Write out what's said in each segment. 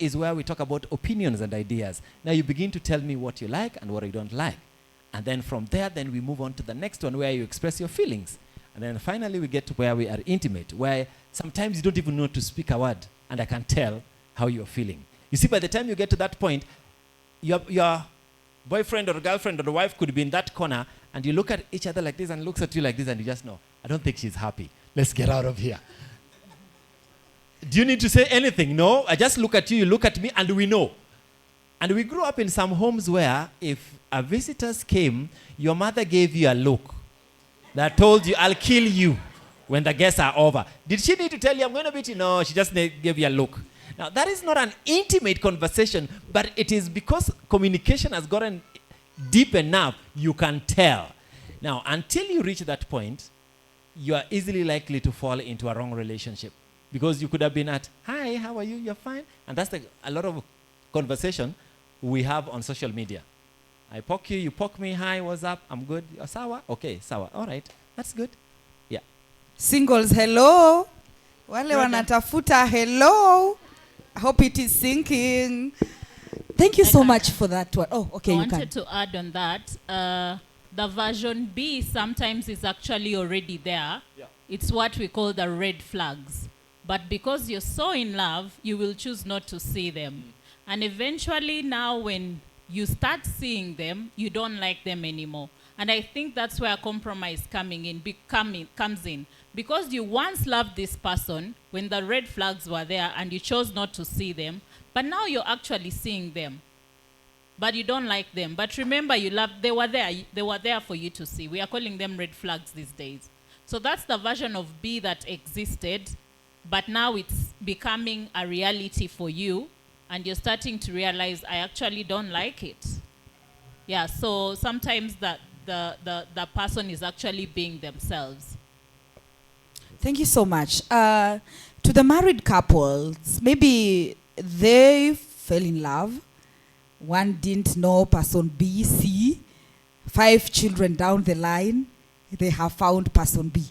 is where we talk about opinions and ideas. Now you begin to tell me what you like and what you don't like. And then from there, then we move on to the next one where you express your feelings. And then finally we get to where we are intimate, where sometimes you don't even know to speak a word, and I can tell how you're feeling. You see, by the time you get to that point, your boyfriend or girlfriend or wife could be in that corner, and you look at each other like this and looks at you like this, and you just know, I don't think she's happy. Let's get out of here. Do you need to say anything? No, I just look at you, you look at me, and we know. And we grew up in some homes where if a visitors came, your mother gave you a look that told you, I'll kill you when the guests are over. Did she need to tell you, I'm going to beat you? No, she just gave you a look. Now, that is not an intimate conversation, but it is because communication has gotten deep enough, you can tell. Now, until you reach that point, you are easily likely to fall into a wrong relationship. Because you could have been at, hi, how are you? You're fine. And that's a lot of conversation we have on social media. I poke you, you poke me, hi, what's up? I'm good. You're sour? Okay, sour. All right, that's good. Yeah. Singles, hello. Wale wanatafuta, hello. I hope it is sinking. Thank you so much for that one. Oh, okay, I wanted to add on that. The version B sometimes is actually already there. Yeah. It's what we call the red flags. But because you're so in love, you will choose not to see them. And eventually now when you start seeing them, you don't like them anymore. And I think that's where compromise comes in. Because you once loved this person when the red flags were there and you chose not to see them, but now you're actually seeing them. But you don't like them. But remember, they were there for you to see. We are calling them red flags these days. So that's the version of B that existed, but now it's becoming a reality for you, and you're starting to realize, I actually don't like it. Yeah, so sometimes the person is actually being themselves. Thank you so much. To the married couples, maybe they fell in love. One didn't know person B, C. 5 children down the line, they have found person B.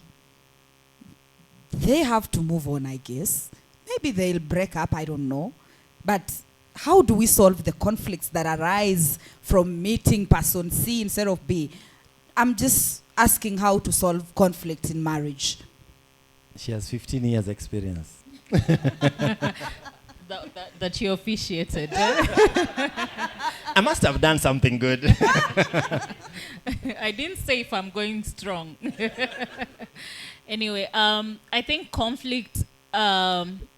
They have to move on, I guess. Maybe they'll break up, I don't know. But how do we solve the conflicts that arise from meeting person C instead of B? I'm just asking how to solve conflict in marriage. She has 15 years experience. That you officiated. I must have done something good. I didn't say if I'm going strong. Anyway, I think conflict,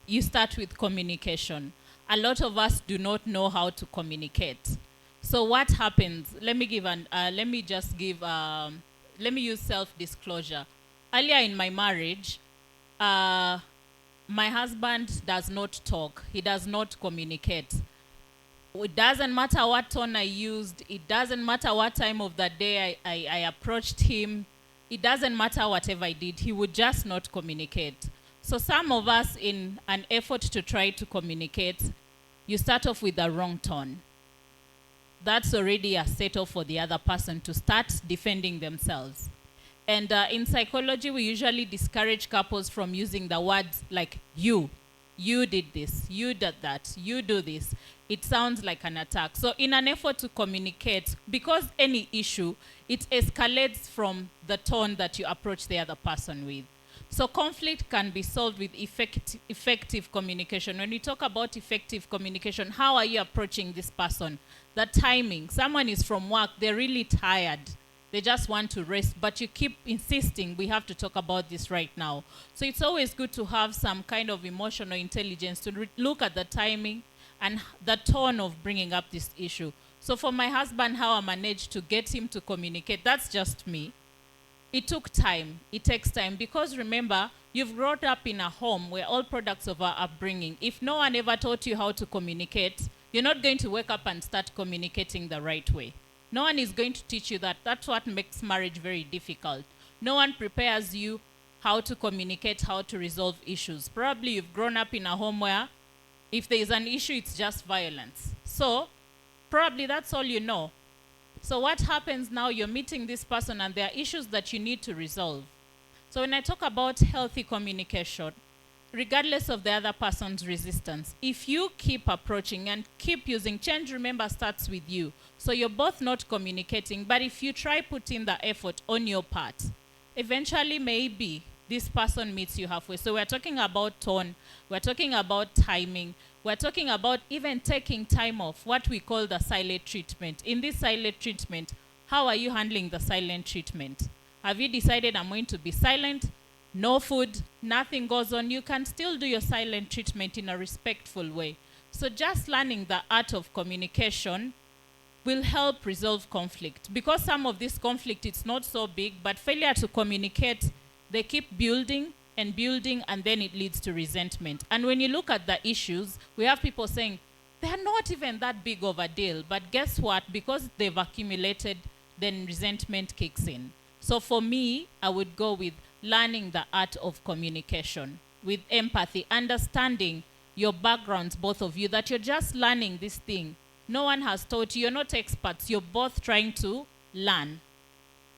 you start with communication. A lot of us do not know how to communicate. So what happens? Let me use self-disclosure. Earlier in my marriage, my husband does not talk. He does not communicate. It doesn't matter what tone I used. It doesn't matter what time of the day I approached him. It doesn't matter whatever I did. He would just not communicate. So some of us, in an effort to try to communicate, you start off with the wrong tone. That's already a setup for the other person to start defending themselves. And in psychology, we usually discourage couples from using the words like you did this, you did that, you do this. It sounds like an attack. So in an effort to communicate, because any issue, it escalates from the tone that you approach the other person with. So conflict can be solved with effective communication. When we talk about effective communication, how are you approaching this person? The timing. Someone is from work, they're really tired. They just want to rest, but you keep insisting, we have to talk about this right now. So it's always good to have some kind of emotional intelligence to look at the timing and the tone of bringing up this issue. So for my husband, how I managed to get him to communicate, that's just me. It took time. It takes time. Because remember, you've grown up in a home where all products of our upbringing. If no one ever taught you how to communicate, you're not going to wake up and start communicating the right way. No one is going to teach you that. That's what makes marriage very difficult. No one prepares you how to communicate, how to resolve issues. Probably you've grown up in a home where if there is an issue, it's just violence. So probably that's all you know. So what happens now, you're meeting this person and there are issues that you need to resolve. So when I talk about healthy communication, regardless of the other person's resistance, if you keep approaching and keep using, change, remember, starts with you. So you're both not communicating, but if you try putting the effort on your part, eventually maybe this person meets you halfway. So we're talking about tone, we're talking about timing, we're talking about even taking time off, what we call the silent treatment. In this silent treatment, how are you handling the silent treatment? Have you decided I'm going to be silent? No food, nothing goes on. You can still do your silent treatment in a respectful way. So just learning the art of communication will help resolve conflict. Because some of this conflict, it's not so big, but failure to communicate, they keep building, and then it leads to resentment. And when you look at the issues, we have people saying, they're not even that big of a deal. But guess what? Because they've accumulated, then resentment kicks in. So for me, I would go with learning the art of communication with empathy, understanding your backgrounds, both of you, that you're just learning this thing. No one has taught you. You're not experts. You're both trying to learn.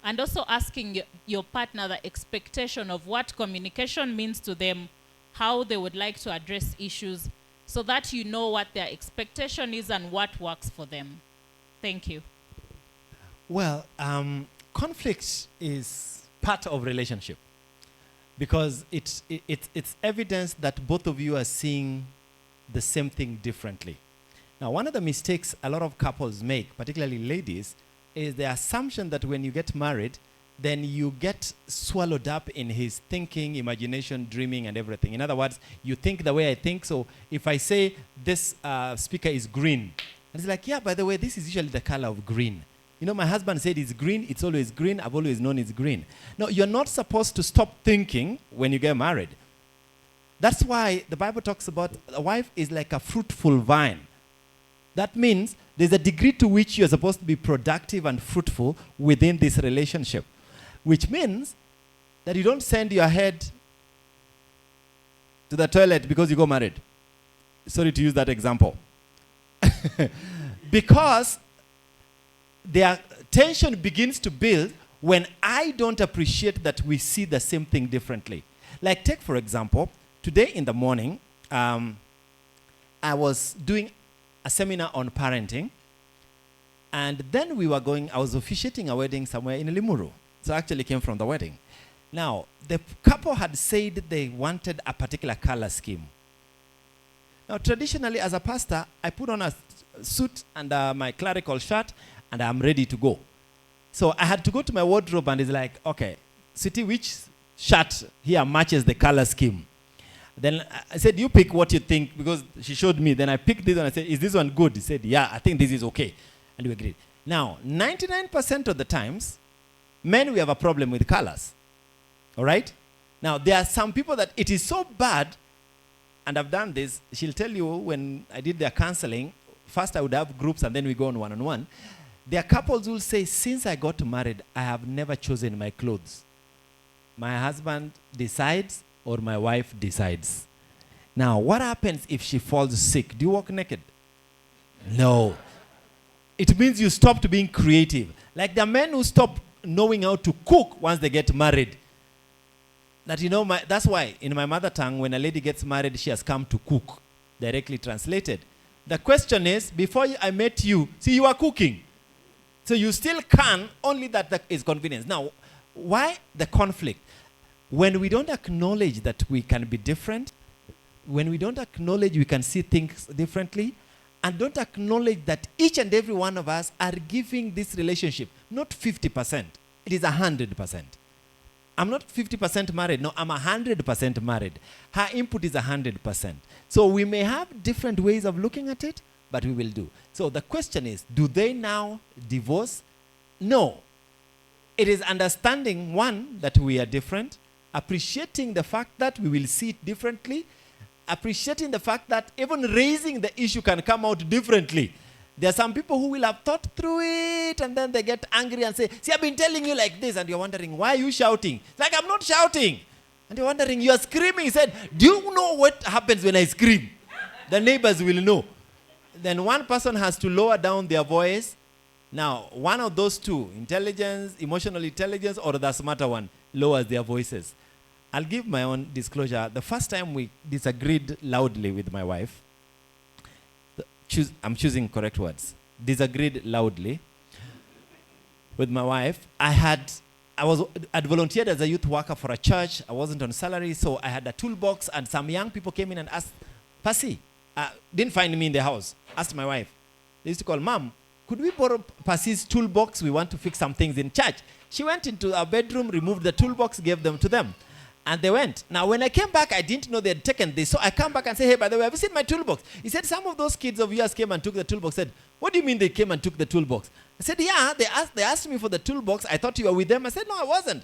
And also asking your partner the expectation of what communication means to them, how they would like to address issues, so that you know what their expectation is and what works for them. Thank you. Well, conflict is part of relationship because it's evidence that both of you are seeing the same thing differently. Now, one of the mistakes a lot of couples make, particularly ladies, is the assumption that when you get married, then you get swallowed up in his thinking, imagination, dreaming, and everything. In other words, you think the way I think. So if I say this speaker is green, and it's like, yeah, by the way, this is usually the color of green. You know, my husband said it's green. It's always green. I've always known it's green. No, you're not supposed to stop thinking when you get married. That's why the Bible talks about a wife is like a fruitful vine. That means there's a degree to which you're supposed to be productive and fruitful within this relationship, which means that you don't send your head to the toilet because you got married. Sorry to use that example. Because their tension begins to build when I don't appreciate that we see the same thing differently. Like, take, for example, today in the morning, I was doing a seminar on parenting, and then I was officiating a wedding somewhere in Limuru. So I actually came from the wedding. Now, the couple had said they wanted a particular color scheme. Now, traditionally, as a pastor, I put on a suit and my clerical shirt, and I'm ready to go. So I had to go to my wardrobe, and it's like, okay, Sweetie, which shirt here matches the color scheme? Then I said, you pick what you think, because she showed me. Then I picked this one. I said, is this one good? He said, yeah, I think this is okay. And we agreed. Now, 99% of the times, men, we have a problem with colors. All right? Now, there are some people that it is so bad, and I've done this. She'll tell you when I did their counseling, first I would have groups, and then we go on one-on-one. There are couples who will say, since I got married, I have never chosen my clothes. My husband decides, or my wife decides. Now, what happens if she falls sick? Do you walk naked? No. It means you stopped being creative. Like the men who stop knowing how to cook once they get married. That, you know, that's why in my mother tongue, when a lady gets married, she has come to cook, directly translated. The question is, before I met you, see, you are cooking. So you still can, only that is convenience. Now, why the conflict? When we don't acknowledge that we can be different, when we don't acknowledge we can see things differently, and don't acknowledge that each and every one of us are giving this relationship, not 50%, it is 100%. I'm not 50% married, no, I'm 100% married. Her input is 100%. So we may have different ways of looking at it, but we will do. So the question is, do they now divorce? No. It is understanding, one, that we are different, appreciating the fact that we will see it differently, appreciating the fact that even raising the issue can come out differently. There are some people who will have thought through it, and then they get angry and say, see, I've been telling you like this, and you're wondering, why are you shouting? It's like, I'm not shouting. And you're wondering, you're screaming. He said, do you know what happens when I scream? The neighbors will know. Then one person has to lower down their voice. Now, one of those two, intelligence, emotional intelligence, or the smarter one, lowers their voices. I'll give my own disclosure. The first time we disagreed loudly with my wife, I'm choosing correct words, disagreed loudly with my wife, I had volunteered as a youth worker for a church. I wasn't on salary, so I had a toolbox, and some young people came in and asked, Percy, didn't find me in the house, asked my wife. They used to call, Mom, could we borrow Percy's toolbox? We want to fix some things in church. She went into our bedroom, removed the toolbox, gave them to them. And they went. Now, when I came back, I didn't know they had taken this. So I come back and say, hey, by the way, have you seen my toolbox? He said, some of those kids of yours came and took the toolbox. Said, what do you mean they came and took the toolbox? I said, yeah, they asked me for the toolbox. I thought you were with them. I said, no, I wasn't.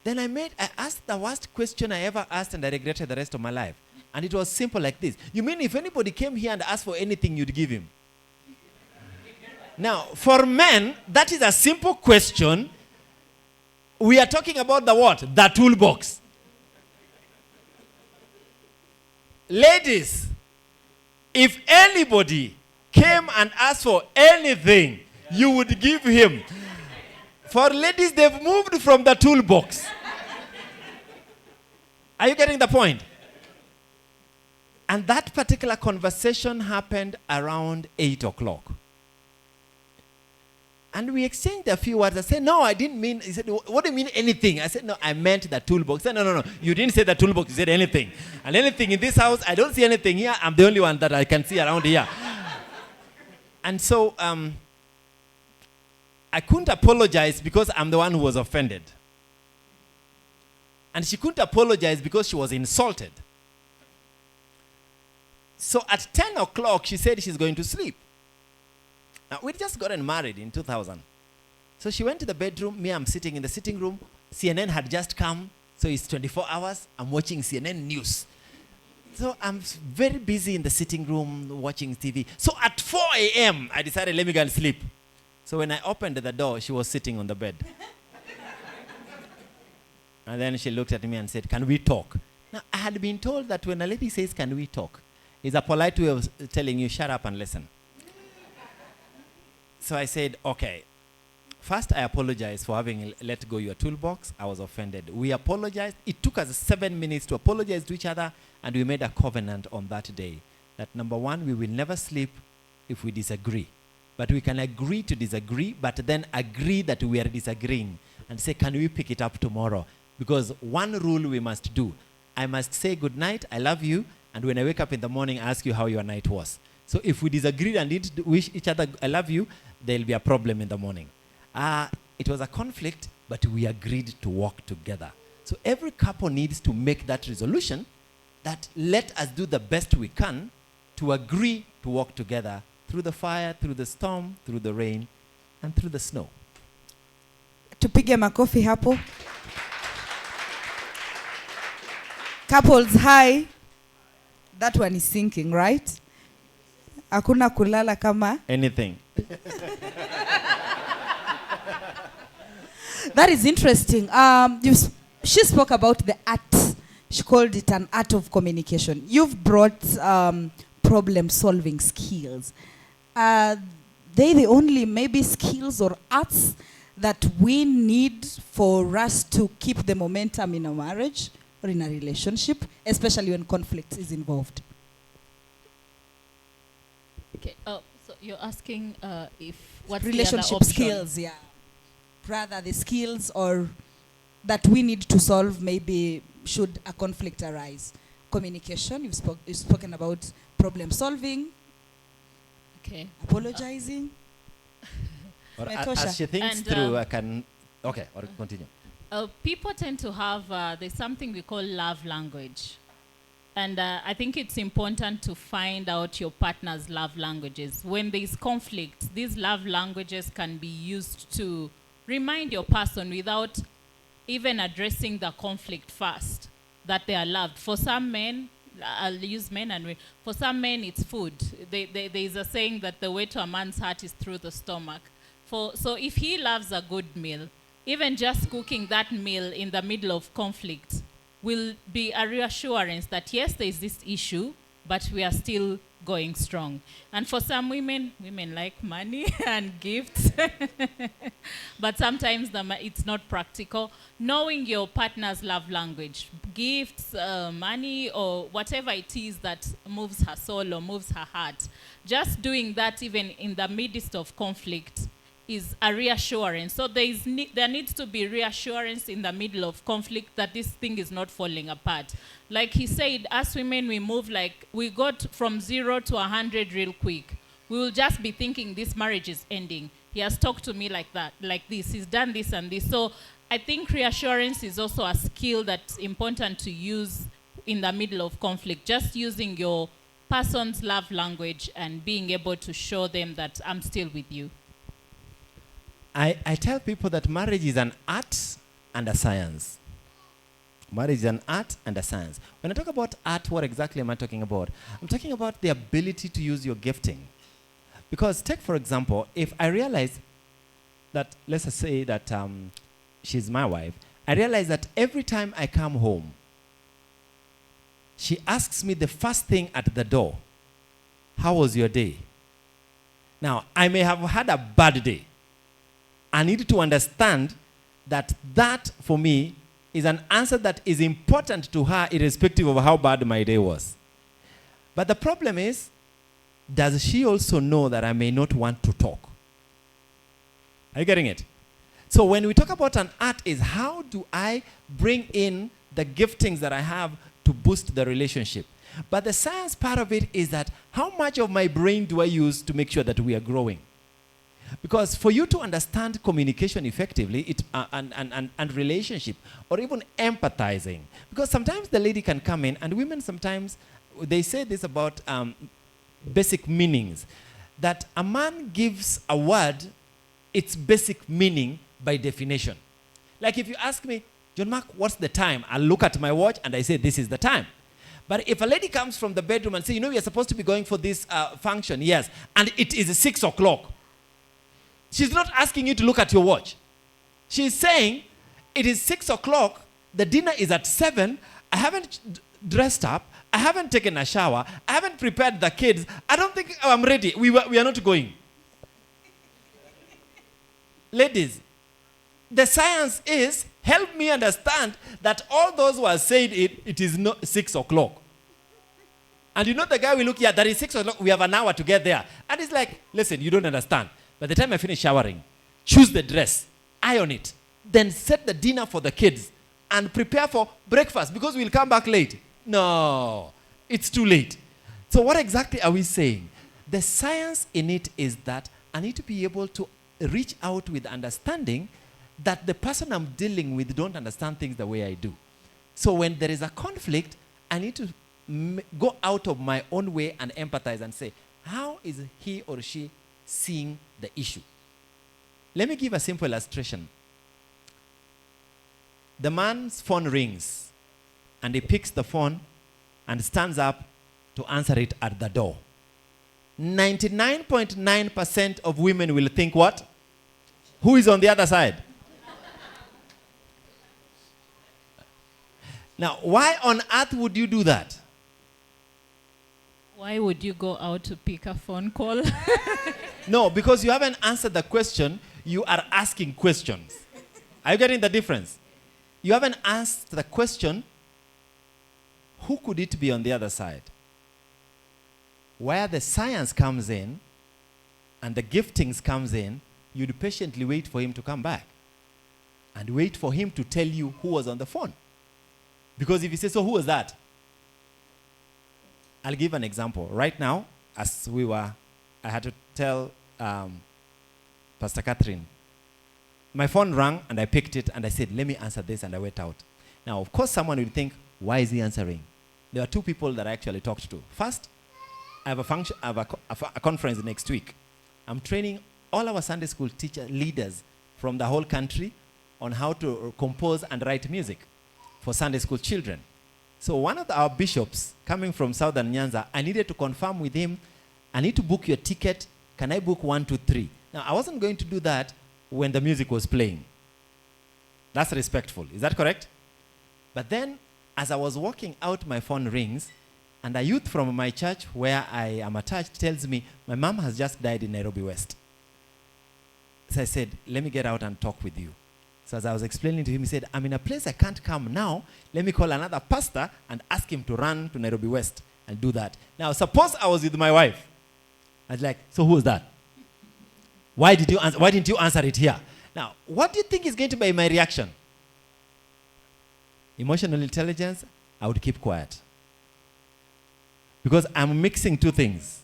Then I asked the worst question I ever asked, and I regretted the rest of my life. And it was simple like this. You mean if anybody came here and asked for anything, you'd give him? Now, for men, that is a simple question. We are talking about the what? The toolbox. Ladies, if anybody came and asked for anything, you would give him. For ladies, they've moved from the toolbox. Are you getting the point? And that particular conversation happened around 8 o'clock. And we exchanged a few words. I said, no, I didn't mean. He said, what do you mean anything? I said, no, I meant the toolbox. He said, no, you didn't say the toolbox. You said anything. And anything in this house, I don't see anything here. I'm the only one that I can see around here. And so I couldn't apologize because I'm the one who was offended. And she couldn't apologize because she was insulted. So at 10 o'clock, she said she's going to sleep. Now, we'd just gotten married in 2000. So she went to the bedroom. Me, I'm sitting in the sitting room. CNN had just come. So it's 24 hours. I'm watching CNN news. So I'm very busy in the sitting room watching TV. So at 4 a.m., I decided, let me go and sleep. So when I opened the door, she was sitting on the bed. And then she looked at me and said, can we talk? Now, I had been told that when a lady says, can we talk, it's a polite way of telling you, shut up and listen. So I said, okay. First, I apologize for having let go your toolbox. I was offended. We apologized. It took us 7 minutes to apologize to each other, and we made a covenant on that day that, number one, we will never sleep if we disagree. But we can agree to disagree, but then agree that we are disagreeing and say, can we pick it up tomorrow? Because one rule we must do. I must say good night, I love you, and when I wake up in the morning, I ask you how your night was. So if we disagree and didn't wish each other, I love you, there'll be a problem in the morning. It was a conflict, but we agreed to work together. So every couple needs to make that resolution that let us do the best we can to agree to work together through the fire, through the storm, through the rain, and through the snow. Tupige makofi hapo. Couples, hi. That one is sinking, right? Hakuna kulala kama anything. That is interesting. She spoke about the art. She called it an art of communication. You've brought problem-solving skills. They the only maybe skills or arts that we need for us to keep the momentum in a marriage or in a relationship, especially when conflict is involved. Okay. So you're asking if what's relationship the other option? Skills, yeah. Rather the skills or that we need to solve maybe should a conflict arise. Communication, you've spoken about problem solving. Okay. Apologizing. Or as she thinks and, through, I can... Okay, or continue. People tend to have, there's something we call love language. And I think it's important to find out your partner's love languages. When there's conflict, these love languages can be used to remind your person without even addressing the conflict first that they are loved. For some men, I'll use men and women. For some men, it's food. There is a saying that the way to a man's heart is through the stomach. So if he loves a good meal, even just cooking that meal in the middle of conflict will be a reassurance that yes, there is this issue, but we are still going strong. And for some women like money and gifts, but sometimes it's not practical. Knowing your partner's love language, gifts, money, or whatever it is that moves her soul or moves her heart, just doing that even in the midst of conflict is a reassurance. So there needs to be reassurance in the middle of conflict that this thing is not falling apart. Like he said, as women, we move like, we got from 0 to 100 real quick. We will just be thinking this marriage is ending. He has talked to me like that, like this. He's done this and this. So I think reassurance is also a skill that's important to use in the middle of conflict. Just using your person's love language and being able to show them that I'm still with you. I tell people that marriage is an art and a science. Marriage is an art and a science. When I talk about art, what exactly am I talking about? I'm talking about the ability to use your gifting. Because take, for example, if I realize that, let's just say that she's my wife, I realize that every time I come home, she asks me the first thing at the door, how was your day? Now, I may have had a bad day. I need to understand that for me, is an answer that is important to her irrespective of how bad my day was. But the problem is, does she also know that I may not want to talk? Are you getting it? So when we talk about an art is how do I bring in the giftings that I have to boost the relationship? But the science part of it is that how much of my brain do I use to make sure that we are growing? Because for you to understand communication effectively and relationship, or even empathizing, because sometimes the lady can come in, and women sometimes, they say this about basic meanings, that a man gives a word its basic meaning by definition. Like if you ask me, John Mark, what's the time? I'll look at my watch and I say, this is the time. But if a lady comes from the bedroom and says, we are supposed to be going for this function, yes, and it is 6 o'clock. She's not asking you to look at your watch. She's saying, it is 6 o'clock, the dinner is at 7, I haven't dressed up, I haven't taken a shower, I haven't prepared the kids, I don't think I'm ready, we are not going. Ladies, the science is, help me understand that all those who are saying it is not 6 o'clock. And the guy will look, that is 6 o'clock, we have an hour to get there. And it's like, listen, you don't understand. By the time I finish showering, choose the dress, iron it, then set the dinner for the kids and prepare for breakfast because we'll come back late. No, it's too late. So what exactly are we saying? The science in it is that I need to be able to reach out with understanding that the person I'm dealing with don't understand things the way I do. So when there is a conflict, I need to go out of my own way and empathize and say, how is he or she seeing the issue? Let me give a simple illustration. The man's phone rings and he picks the phone and stands up to answer it at the door. 99.9% of women will think what? Who is on the other side? Now, why on earth would you do that? Why would you go out to pick a phone call? No, because you haven't answered the question, you are asking questions. Are you getting the difference? You haven't asked the question, who could it be on the other side? Where the science comes in and the giftings comes in, you'd patiently wait for him to come back and wait for him to tell you who was on the phone. Because if you say, so who was that? I'll give an example. Right now, as I had to tell Pastor Catherine, my phone rang and I picked it and I said, let me answer this, and I went out. Now, of course, someone will think, why is he answering? There are two people that I actually talked to. First, I have a conference next week. I'm training all our Sunday school teacher leaders from the whole country on how to compose and write music for Sunday school children. So one of our bishops coming from Southern Nyanza, I needed to confirm with him, I need to book your ticket. Can I book 1, 2, 3? Now, I wasn't going to do that when the music was playing. That's respectful. Is that correct? But then, as I was walking out, my phone rings, And a youth from my church where I am attached tells me, my mom has just died in Nairobi West. So I said, let me get out and talk with you. So as I was explaining to him, he said, I'm in a place I can't come now. Let me call another pastor and ask him to run to Nairobi West and do that. Now, suppose I was with my wife. I was like, so who was that? Why didn't you answer it here? Now, what do you think is going to be my reaction? Emotional intelligence, I would keep quiet. Because I'm mixing two things.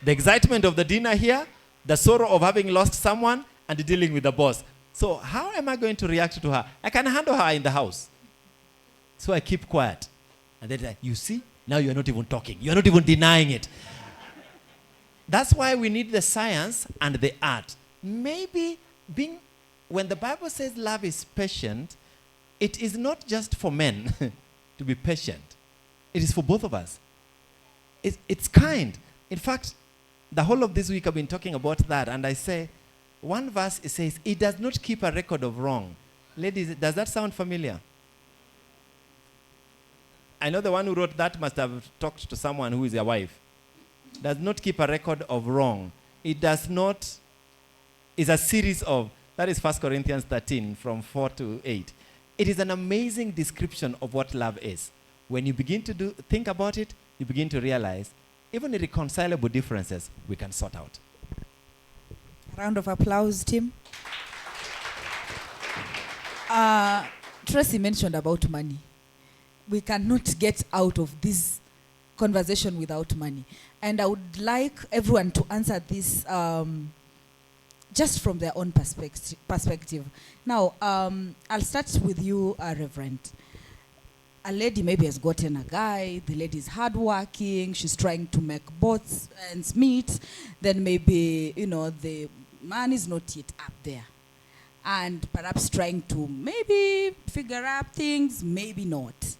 The excitement of the dinner here, the sorrow of having lost someone, and dealing with the boss. So how am I going to react to her? I can handle her in the house. So I keep quiet. And then you see, now you're not even talking. You're not even denying it. That's why we need the science and the art. Maybe when the Bible says love is patient, it is not just for men to be patient. It is for both of us. It's kind. In fact, the whole of this week I've been talking about that, and I say, one verse it says, it does not keep a record of wrong. Ladies, does that sound familiar? I know the one who wrote that must have talked to someone who is a wife. Does not keep a record of wrong. It does not, is a series of, that is 1 Corinthians 13 from 4 to 8. It is an amazing description of what love is. When you begin to think about it, you begin to realize even irreconcilable differences we can sort out. Round of applause, Tim. Tracy mentioned about money. We cannot get out of this conversation without money. And I would like everyone to answer this just from their own perspective. Now, I'll start with you, Reverend. A lady maybe has gotten a guy, the lady is hardworking, she's trying to make both ends meet, then maybe, the man is not yet up there. And perhaps trying to maybe figure out things, maybe not.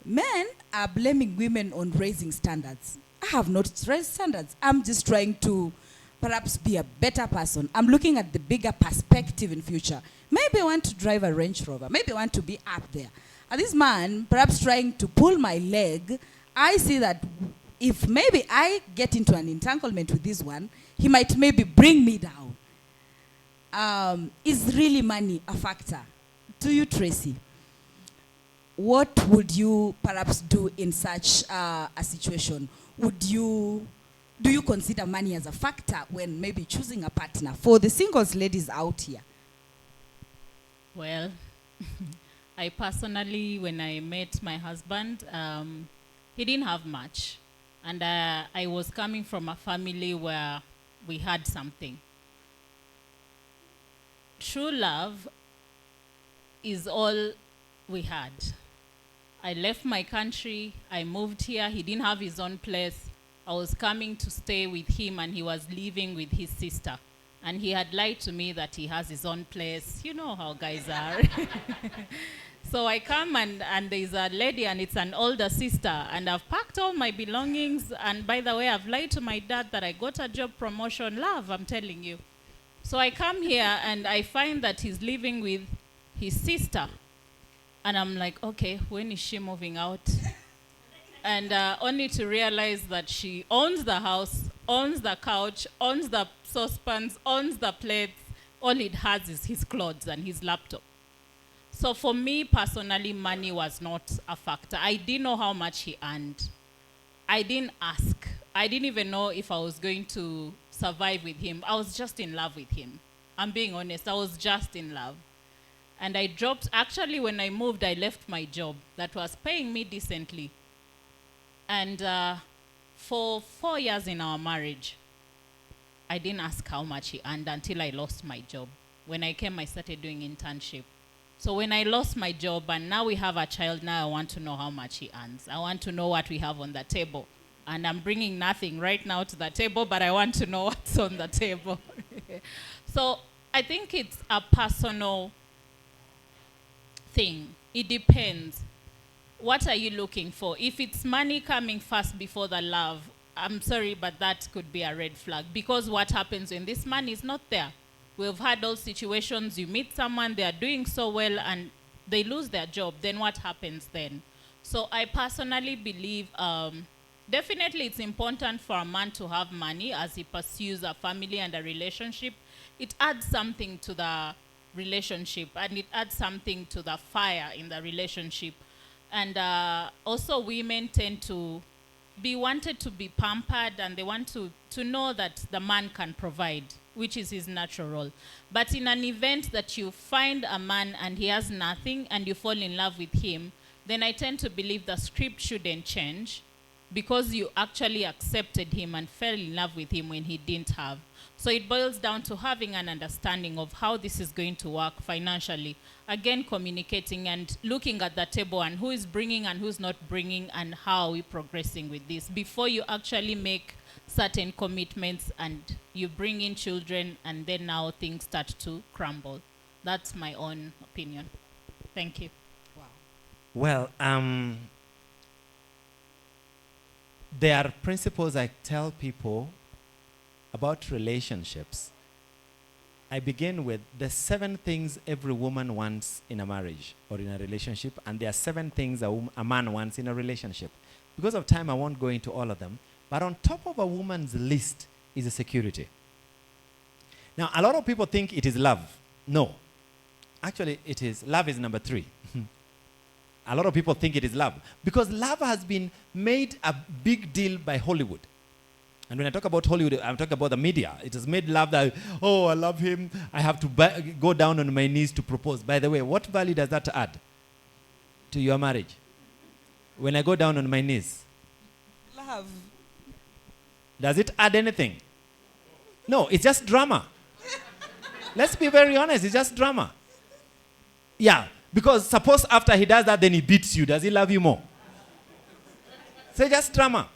Men are blaming women on raising standards. I have not raised standards. I'm just trying to perhaps be a better person. I'm looking at the bigger perspective in future. Maybe I want to drive a Range Rover. Maybe I want to be up there. And this man, perhaps trying to pull my leg, I see that if maybe I get into an entanglement with this one, he might maybe bring me down. Is really money a factor? To you, Tracy, what would you perhaps do in such a situation? Do you consider money as a factor when maybe choosing a partner? For the singles ladies out here. Well, I personally, when I met my husband, he didn't have much. And I was coming from a family where we had something. True love is all we had. I left my country, I moved here, he didn't have his own place. I was coming to stay with him and he was living with his sister. And he had lied to me that he has his own place. You know how guys are. So I come and there's a lady and it's an older sister and I've packed all my belongings and by the way, I've lied to my dad that I got a job promotion. Love, I'm telling you. So I come here and I find that he's living with his sister. And I'm like, okay, when is she moving out? And only to realize that she owns the house, owns the couch, owns the saucepans, owns the plates. All it has is his clothes and his laptop. So for me personally, money was not a factor. I didn't know how much he earned. I didn't ask. I didn't even know if I was going to survive with him. I was just in love with him. I'm being honest, I was just in love. And I dropped, actually when I moved, I left my job that was paying me decently. And for 4 years in our marriage, I didn't ask how much he earned until I lost my job. When I came, I started doing internship. So when I lost my job and now we have a child, now I want to know how much he earns. I want to know what we have on the table. And I'm bringing nothing right now to the table, but I want to know what's on the table. So I think it's a personal thing. It depends. What are you looking for? If it's money coming first before the love, I'm sorry, but that could be a red flag. Because what happens when this money is not there? We've had those situations, you meet someone, they are doing so well, and they lose their job. Then what happens then? So I personally believe Definitely, it's important for a man to have money as he pursues a family and a relationship. It adds something to the relationship, and it adds something to the fire in the relationship. And also, women tend to be wanted to be pampered, and they want to know that the man can provide, which is his natural role. But in an event that you find a man and he has nothing and you fall in love with him, then I tend to believe the script shouldn't change, because you actually accepted him and fell in love with him when he didn't have. So it boils down to having an understanding of how this is going to work financially. Again, communicating and looking at the table and who is bringing and who's not bringing, and how are we progressing with this before you actually make certain commitments and you bring in children, and then now things start to crumble. That's my own opinion. Thank you. Well, there are principles I tell people about relationships. I begin with the 7 things every woman wants in a marriage or in a relationship, and there are 7 things a man wants in a relationship. Because of time, I won't go into all of them. But on top of a woman's list is a security. Now, a lot of people think it is love. No. Actually, it is. Love is number 3. A lot of people think it is love, because love has been made a big deal by Hollywood. And when I talk about Hollywood, I'm talking about the media. It has made love that, oh, I love him, I have to go down on my knees to propose. By the way, what value does that add to your marriage? When I go down on my knees? Love. Does it add anything? No, it's just drama. Let's be very honest, it's just drama. Yeah. Because suppose after he does that, then he beats you. Does he love you more? So just drama.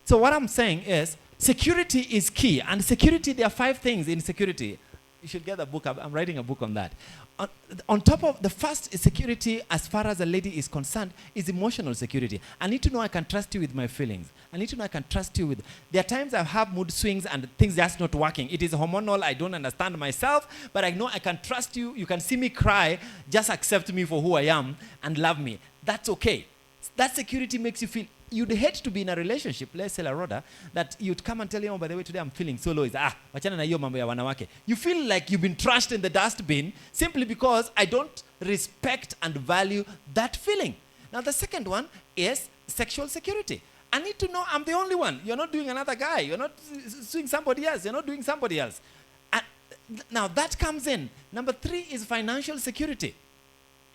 So what I'm saying is, security is key. And security, there are 5 things in security. You should get the book. I'm writing a book on that. On top of the first security, as far as a lady is concerned, is emotional security. I need to know I can trust you with my feelings. I need to know I can trust you with... There are times I have mood swings and things just not working. It is hormonal. I don't understand myself, but I know I can trust you. You can see me cry. Just accept me for who I am and love me. That's okay. That security makes you feel... You'd hate to be in a relationship, let's say Rhodah, that you'd come and tell you, oh, by the way, today I'm feeling so low. Wachana na hiyo mambo ya wanawake. You feel like you've been trashed in the dustbin simply because I don't respect and value that feeling. Now, the second one is sexual security. I need to know I'm the only one. You're not doing another guy. You're not doing somebody else. You're not doing somebody else. And now, that comes in. Number 3 is financial security.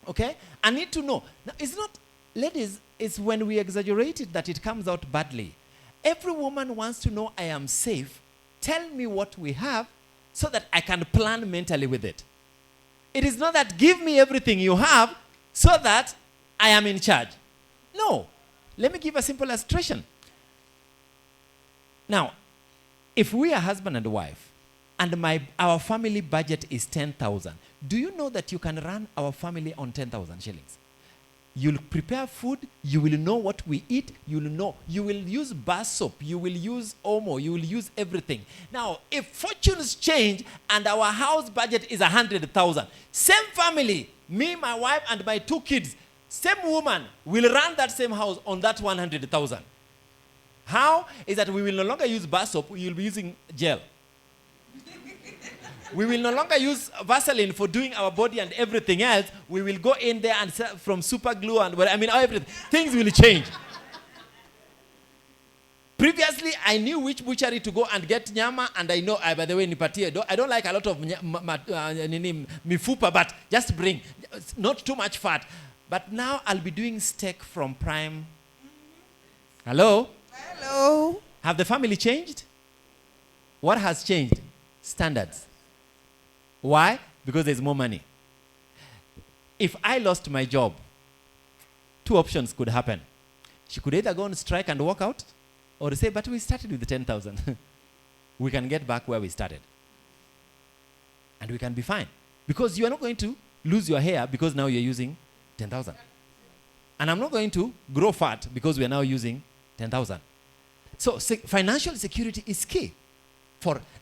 Okay? I need to know. Now, it's not... Ladies, it's when we exaggerate it that it comes out badly. Every woman wants to know I am safe. Tell me what we have so that I can plan mentally with it. It is not that give me everything you have so that I am in charge. No. Let me give a simple illustration. Now, if we are husband and wife and our family budget is 10,000, do you know that you can run our family on 10,000 shillings? You'll prepare food, you will know what we eat, you will use bar soap, you will use Omo, you will use everything. Now, if fortunes change and our house budget is 100,000, same family, me, my wife, and my 2 kids, same woman will run that same house on that 100,000. How? Is that we will no longer use bar soap, we will be using gel. We will no longer use Vaseline for doing our body and everything else. We will go in there and from super glue and everything. Things will change. Previously, I knew which butchery to go and get nyama, and I know, by the way, nipatie. I don't like a lot of mifupa, but just bring. Not too much fat. But now I'll be doing steak from Prime. Hello? Hello. Have the family changed? What has changed? Standards. Why? Because there's more money. If I lost my job, 2 options could happen. She could either go on strike and walk out, or say, but we started with the 10,000. We can get back where we started. And we can be fine. Because you are not going to lose your hair because now you're using 10,000. And I'm not going to grow fat because we are now using 10,000. So financial security is key.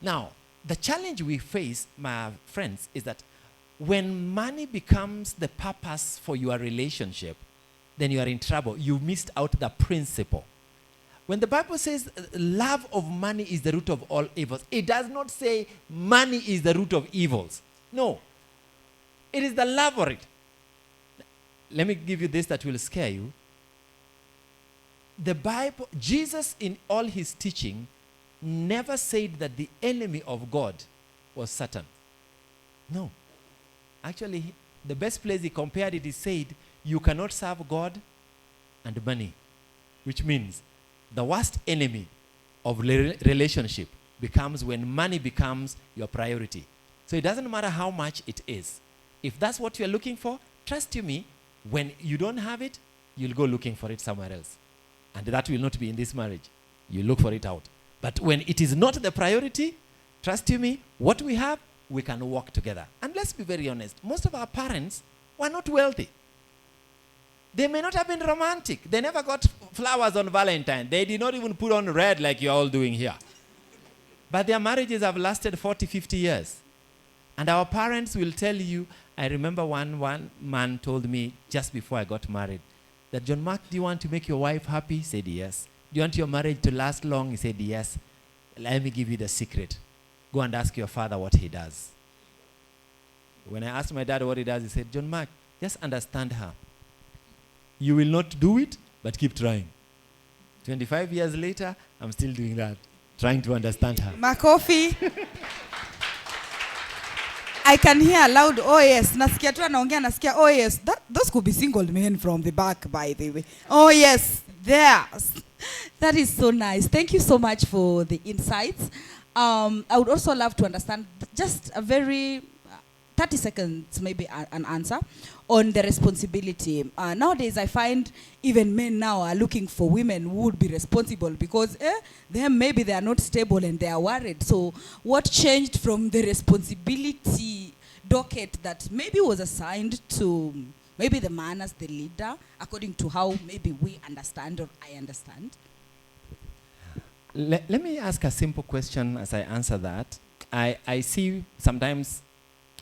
Now, the challenge we face, my friends, is that when money becomes the purpose for your relationship, then you are in trouble. You missed out the principle. When the Bible says love of money is the root of all evils, it does not say money is the root of evils. No. It is the love for it. Let me give you this that will scare you. The Bible, Jesus in all his teaching never said that the enemy of God was Satan. No. Actually, the best place he compared it, he said, you cannot serve God and money. Which means the worst enemy of relationship becomes when money becomes your priority. So it doesn't matter how much it is. If that's what you're looking for, trust you me, when you don't have it, you'll go looking for it somewhere else. And that will not be in this marriage. You look for it out. But when it is not the priority, trust you me, what we have, we can work together. And let's be very honest, most of our parents were not wealthy. They may not have been romantic. They never got flowers on Valentine. They did not even put on red like you're all doing here. But their marriages have lasted 40, 50 years. And our parents will tell you, I remember one man told me just before I got married, that John Mark, do you want to make your wife happy? He said yes. Do you want your marriage to last long? He said yes. Let me give you the secret. Go and ask your father what he does. When I asked my dad what he does, he said, John Mark, just understand her. You will not do it, but keep trying. 25 years later, I'm still doing that, trying to understand her. Makofi. I can hear loud, oh yes. Nasikia tu anaongea, nasikia, oh yes. Those could be single men from the back, by the way. Oh yes, there. That is so nice. Thank you so much for the insights. I would also love to understand just a very 30 seconds, maybe an answer on the responsibility. Nowadays, I find even men now are looking for women who would be responsible because them maybe they are not stable and they are worried. So what changed from the responsibility docket that maybe was assigned to maybe the man as the leader, according to how maybe we understand or I understand? Let me ask a simple question as I answer that. I see sometimes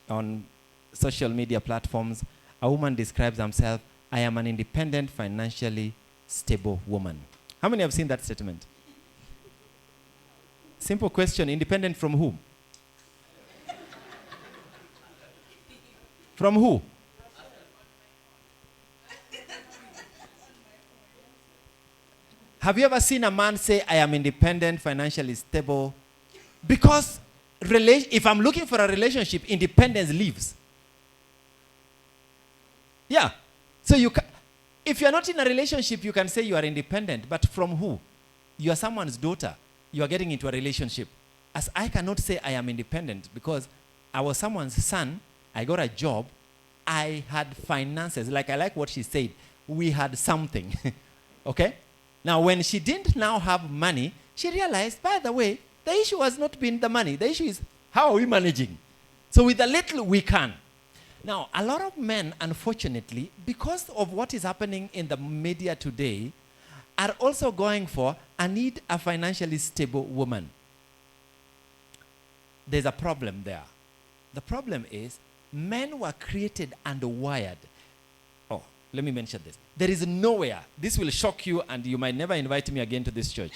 on social media platforms, a woman describes herself, I am an independent, financially stable woman. How many have seen that statement? Simple question, independent from whom? From who? Have you ever seen a man say, I am independent, financially stable? Because if I'm looking for a relationship, independence leaves. Yeah. So if you're not in a relationship, you can say you are independent, but from who? You are someone's daughter. You are getting into a relationship. As I cannot say I am independent because I was someone's son, I got a job, I had finances. Like I like what she said. We had something. Okay? Now, when she didn't now have money, she realized, by the way, the issue has not been the money. The issue is, how are we managing? So with the little we can. Now, a lot of men, unfortunately, because of what is happening in the media today, are also going for, I need a financially stable woman. There's a problem there. The problem is, men were created and wired. Oh, let me mention this. There is nowhere, this will shock you and you might never invite me again to this church.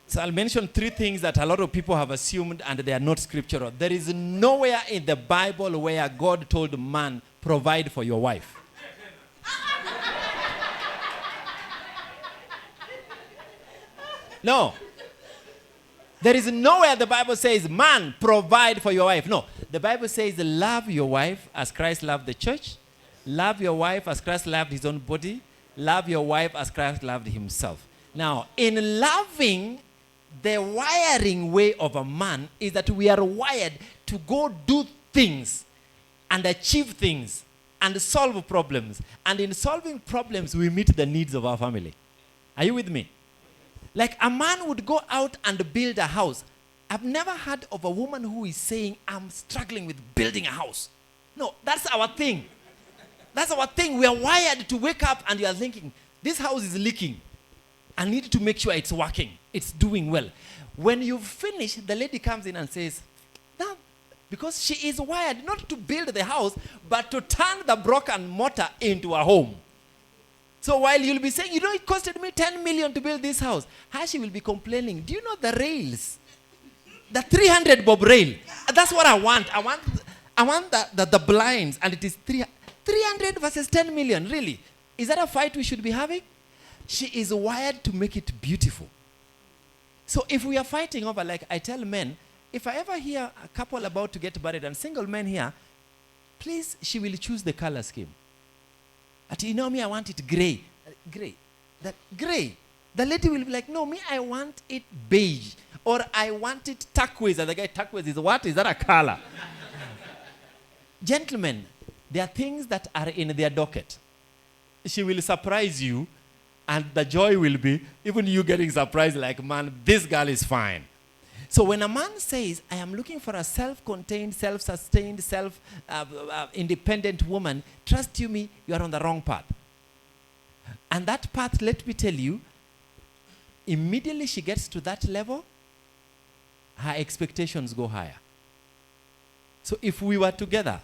So I'll mention 3 things that a lot of people have assumed and they are not scriptural. There is nowhere in the Bible where God told man, provide for your wife. No. There is nowhere the Bible says, man, provide for your wife. No. The Bible says, love your wife as Christ loved the church. Love your wife as Christ loved his own body. Love your wife as Christ loved himself. Now, in loving, the wiring way of a man is that we are wired to go do things and achieve things and solve problems. And in solving problems, we meet the needs of our family. Are you with me? Like a man would go out and build a house. I've never heard of a woman who is saying, I'm struggling with building a house. No, that's our thing. That's our thing. We are wired to wake up and you are thinking, this house is leaking. I need to make sure it's working. It's doing well. When you finish, the lady comes in and says, no, because she is wired not to build the house, but to turn the broken mortar into a home. So while you'll be saying, it costed me 10 million to build this house, she will be complaining. Do you know the rails? The 300 bob rail. That's what I want. I want the blinds, and it is 300 versus 10 million. Really? Is that a fight we should be having? She is wired to make it beautiful. So if we are fighting over, like I tell men, if I ever hear a couple about to get married and single men here, please, she will choose the color scheme. Me, I want it gray. Gray. That gray. The lady will be like, no, me, I want it beige. Or I want it turquoise. And the guy, turquoise is what? Is that a color? Gentlemen, there are things that are in their docket. She will surprise you, and the joy will be even you getting surprised like, man, this girl is fine. So when a man says, I am looking for a self-contained, self-sustained, independent woman, trust you me, you are on the wrong path. And that path, let me tell you, immediately she gets to that level, her expectations go higher. So if we were together,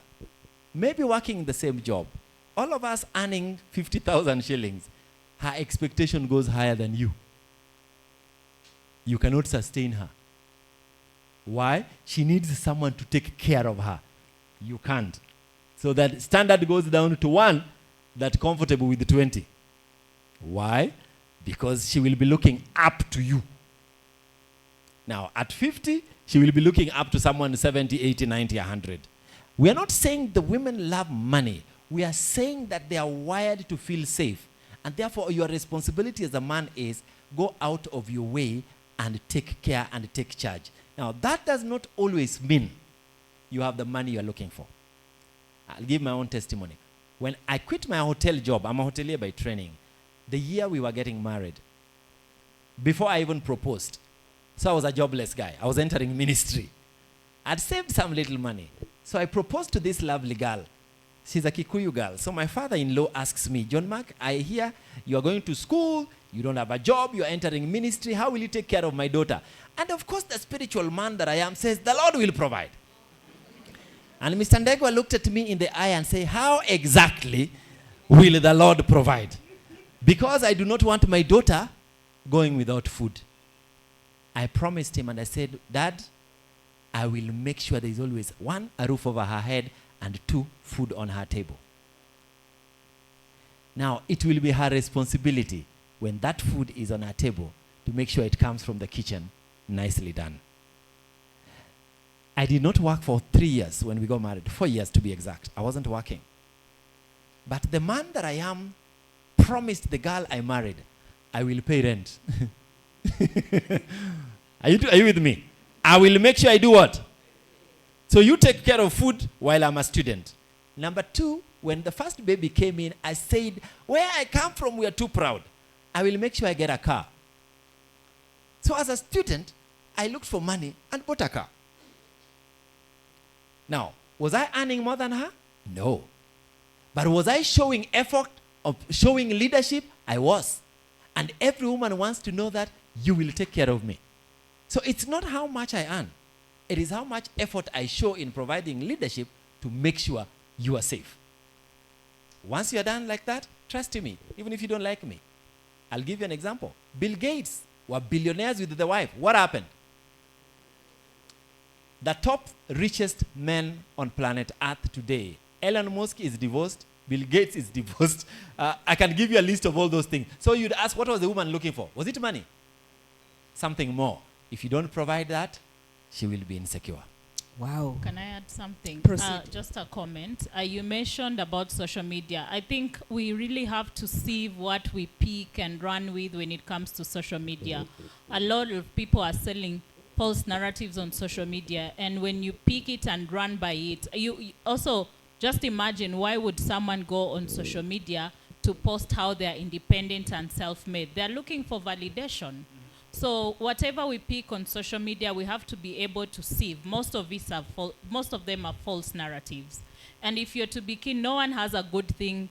maybe working in the same job, all of us earning 50,000 shillings, her expectation goes higher than you. You cannot sustain her. Why? She needs someone to take care of her. You can't. So that standard goes down to 1, that comfortable with 20. Why? Because she will be looking up to you. Now, at 50, she will be looking up to someone 70, 80, 90, 100. We are not saying the women love money. We are saying that they are wired to feel safe. And therefore, your responsibility as a man is go out of your way and take care and take charge. Now, that does not always mean you have the money you are looking for. I'll give my own testimony. When I quit my hotel job, I'm a hotelier by training, the year we were getting married, before I even proposed, so I was a jobless guy. I was entering ministry. I'd saved some little money. So I proposed to this lovely girl. She's a Kikuyu girl. So my father-in-law asks me, John Mark, I hear you are going to school, you don't have a job, you're entering ministry, how will you take care of my daughter? And of course, the spiritual man that I am says, the Lord will provide. And Mr. Ndegwa looked at me in the eye and said, how exactly will the Lord provide? Because I do not want my daughter going without food. I promised him and I said, Dad, I will make sure there is always 1, a roof over her head, and 2, food on her table. Now, it will be her responsibility when that food is on her table to make sure it comes from the kitchen nicely done. I did not work for 3 years when we got married, 4 years to be exact. I wasn't working. But the man that I am promised the girl I married, I will pay rent. Are you with me? I will make sure I do what? So you take care of food while I'm a student. Number 2, when the first baby came in, I said, where I come from, we are too proud. I will make sure I get a car. So as a student, I looked for money and bought a car. Now, was I earning more than her? No. But was I showing effort, of showing leadership? I was. And every woman wants to know that you will take care of me. So it's not how much I earn. It is how much effort I show in providing leadership to make sure you are safe. Once you are done like that, trust me, even if you don't like me. I'll give you an example. Bill Gates were billionaires with the wife. What happened? The top richest men on planet Earth today, Elon Musk is divorced, Bill Gates is divorced. I can give you a list of all those things. So you'd ask, what was the woman looking for? Was it money? Something more. If you don't provide that, she will be insecure. Wow. Can I add something? Proceed. Just a comment. You mentioned about social media. I think we really have to see what we pick and run with when it comes to social media. A lot of people are selling false narratives on social media, and when you pick it and run by it, you also just imagine, why would someone go on social media to post how they're independent and self-made? They're looking for validation. So whatever we pick on social media, we have to be able to sieve. Most of them are false narratives. And if you're to be keen, no one has a good thing,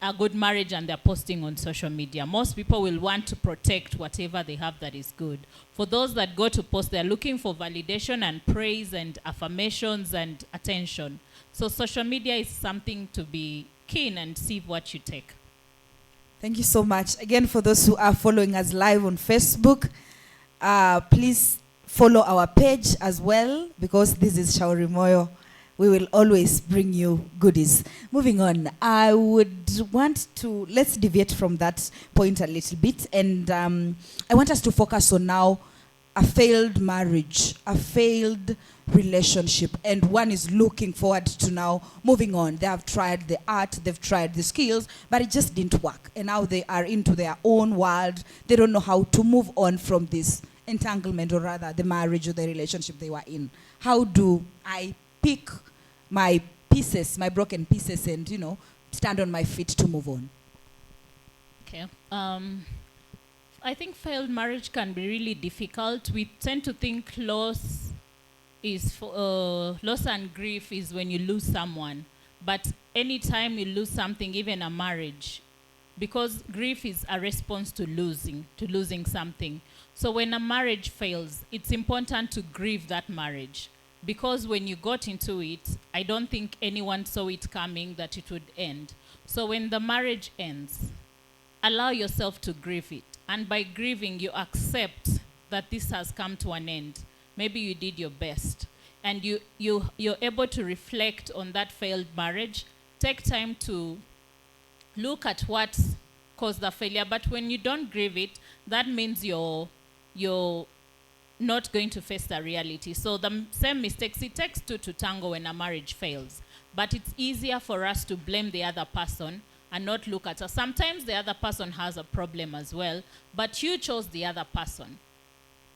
a good marriage, and they're posting on social media. Most people will want to protect whatever they have that is good. For those that go to post, they're looking for validation and praise and affirmations and attention. So social media is something to be keen and sieve what you take. Thank you so much. Again, for those who are following us live on Facebook, please follow our page as well, because this is Shaurimoyo. We will always bring you goodies. Moving on, I would want to, let's deviate from that point a little bit, and I want us to focus on now a failed marriage, a failed relationship, and one is looking forward to now moving on. They have tried the art, they've tried the skills, but it just didn't work. And now they are into their own world. They don't know how to move on from this entanglement, or rather the marriage or the relationship they were in. How do I pick my pieces, my broken pieces, and, you know, stand on my feet to move on? Okay. I think failed marriage can be really difficult. We tend to think loss and grief is when you lose someone. But anytime you lose something, even a marriage, because grief is a response to losing something. So when a marriage fails, it's important to grieve that marriage. Because when you got into it, I don't think anyone saw it coming that it would end. So when the marriage ends, allow yourself to grieve it. And by grieving, you accept that this has come to an end. Maybe you did your best. And you're able to reflect on that failed marriage. Take time to look at what caused the failure. But when you don't grieve it, that means you're not going to face the reality. So the same mistakes, it takes two to tango when a marriage fails. But it's easier for us to blame the other person and not look at us. Sometimes the other person has a problem as well, but you chose the other person.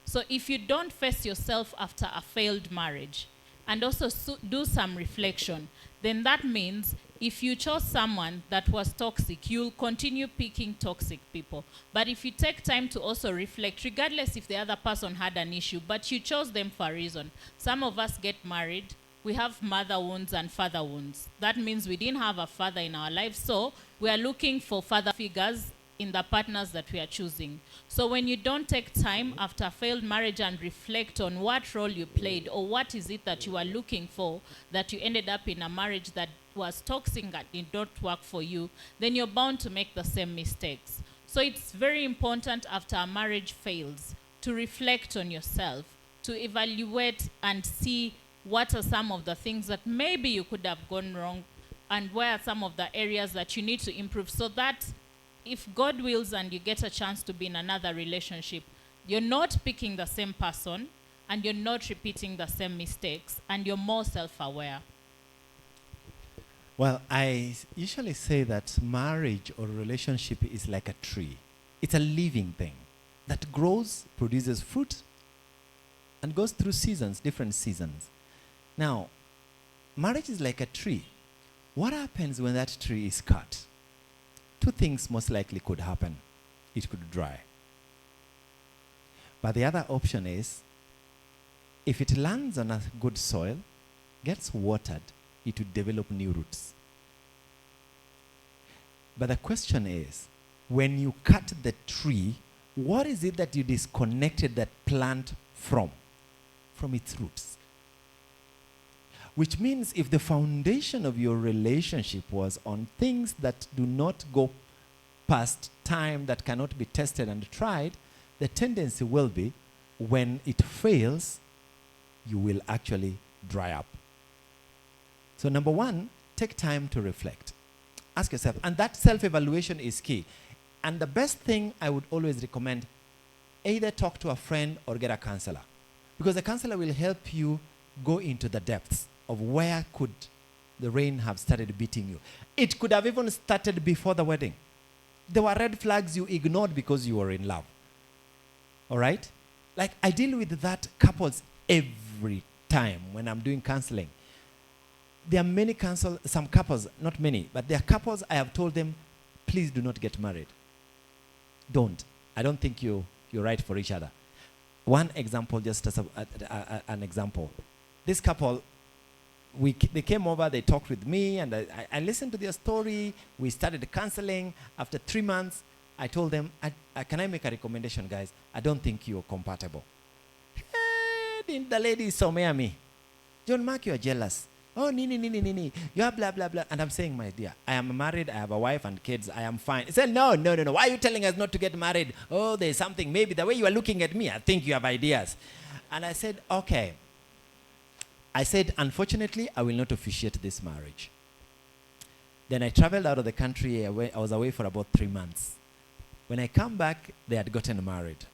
So if you don't face yourself after a failed marriage and also do some reflection, then that means if you chose someone that was toxic, you'll continue picking toxic people. But if you take time to also reflect, regardless if the other person had an issue, but you chose them for a reason. Some of us get married, we have mother wounds and father wounds. That means we didn't have a father in our lives, so we are looking for father figures in the partners that we are choosing. So when you don't take time after a failed marriage and reflect on what role you played, or what is it that you are looking for, that you ended up in a marriage that was toxic and did not work for you, then you're bound to make the same mistakes. So it's very important after a marriage fails to reflect on yourself, to evaluate and see what are some of the things that maybe you could have gone wrong, and where are some of the areas that you need to improve, so that if God wills and you get a chance to be in another relationship, you're not picking the same person and you're not repeating the same mistakes, and you're more self-aware. Well, I usually say that marriage or relationship is like a tree. It's a living thing that grows, produces fruit, and goes through seasons, different seasons. Now, marriage is like a tree. What happens when that tree is cut? Two things most likely could happen. It could dry. But the other option is, if it lands on a good soil, gets watered, it would develop new roots. But the question is, when you cut the tree, what is it that you disconnected that plant from? From its roots. Which means if the foundation of your relationship was on things that do not go past time, that cannot be tested and tried, the tendency will be, when it fails, you will actually dry up. So number one, take time to reflect. Ask yourself, and that self-evaluation is key. And the best thing I would always recommend, either talk to a friend or get a counselor. Because the counselor will help you go into the depths of where could the rain have started beating you. It could have even started before the wedding. There were red flags you ignored because you were in love. All right? Like, I deal with that couples every time when I'm doing counseling. There are some couples, not many, but there are couples I have told them, please do not get married. Don't. I don't think you're right for each other. One example, just as an example. This couple, they came over, they talked with me, and I listened to their story. We started counseling. After 3 months, I told them, can I make a recommendation, guys? I don't think you're compatible. The lady saw me. John Mark, you are jealous. Oh, nini. You are blah, blah, blah. And I'm saying, my dear, I am married, I have a wife and kids, I am fine. He said, no. Why are you telling us not to get married? Oh, there's something. Maybe the way you are looking at me, I think you have ideas. And I said, okay. I said, unfortunately, I will not officiate this marriage. Then I traveled out of the country. I was away for about 3 months. When I come back, they had gotten married.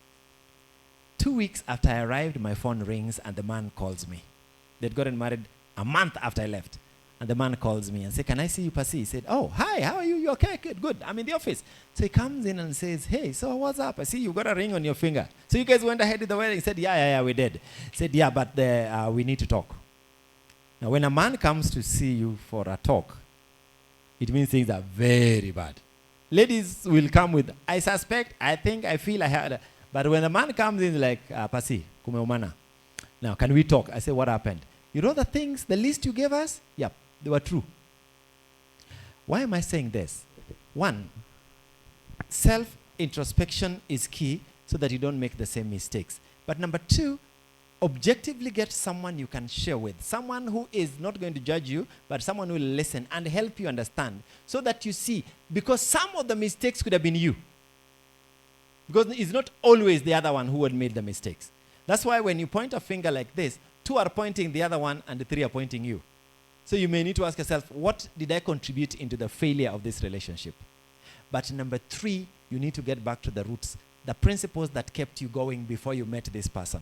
2 weeks after I arrived, my phone rings and the man calls me. They'd gotten married a month after I left. And the man calls me and says, can I see you, Pasi? He said, oh, hi, how are you? You okay? Good. I'm in the office. So he comes in and says, hey, so what's up? I see you got a ring on your finger. So you guys went ahead with the wedding? He said, yeah, we did. He said, yeah, but we need to talk. Now, when a man comes to see you for a talk, it means things are very bad. Ladies will come with, I suspect, I think, I feel, I had. But when a man comes in like, Pasi, kumeumana. Now, can we talk? I say, what happened? You know the things, the list you gave us? Yep, they were true. Why am I saying this? One, self-introspection is key so that you don't make the same mistakes. But number two, objectively get someone you can share with. Someone who is not going to judge you, but someone who will listen and help you understand so that you see. Because some of the mistakes could have been you. Because it's not always the other one who had made the mistakes. That's why when you point a finger like this, 2 are pointing the other one and the 3 are pointing you. So you may need to ask yourself, what did I contribute into the failure of this relationship? But number 3, you need to get back to the roots, the principles that kept you going before you met this person.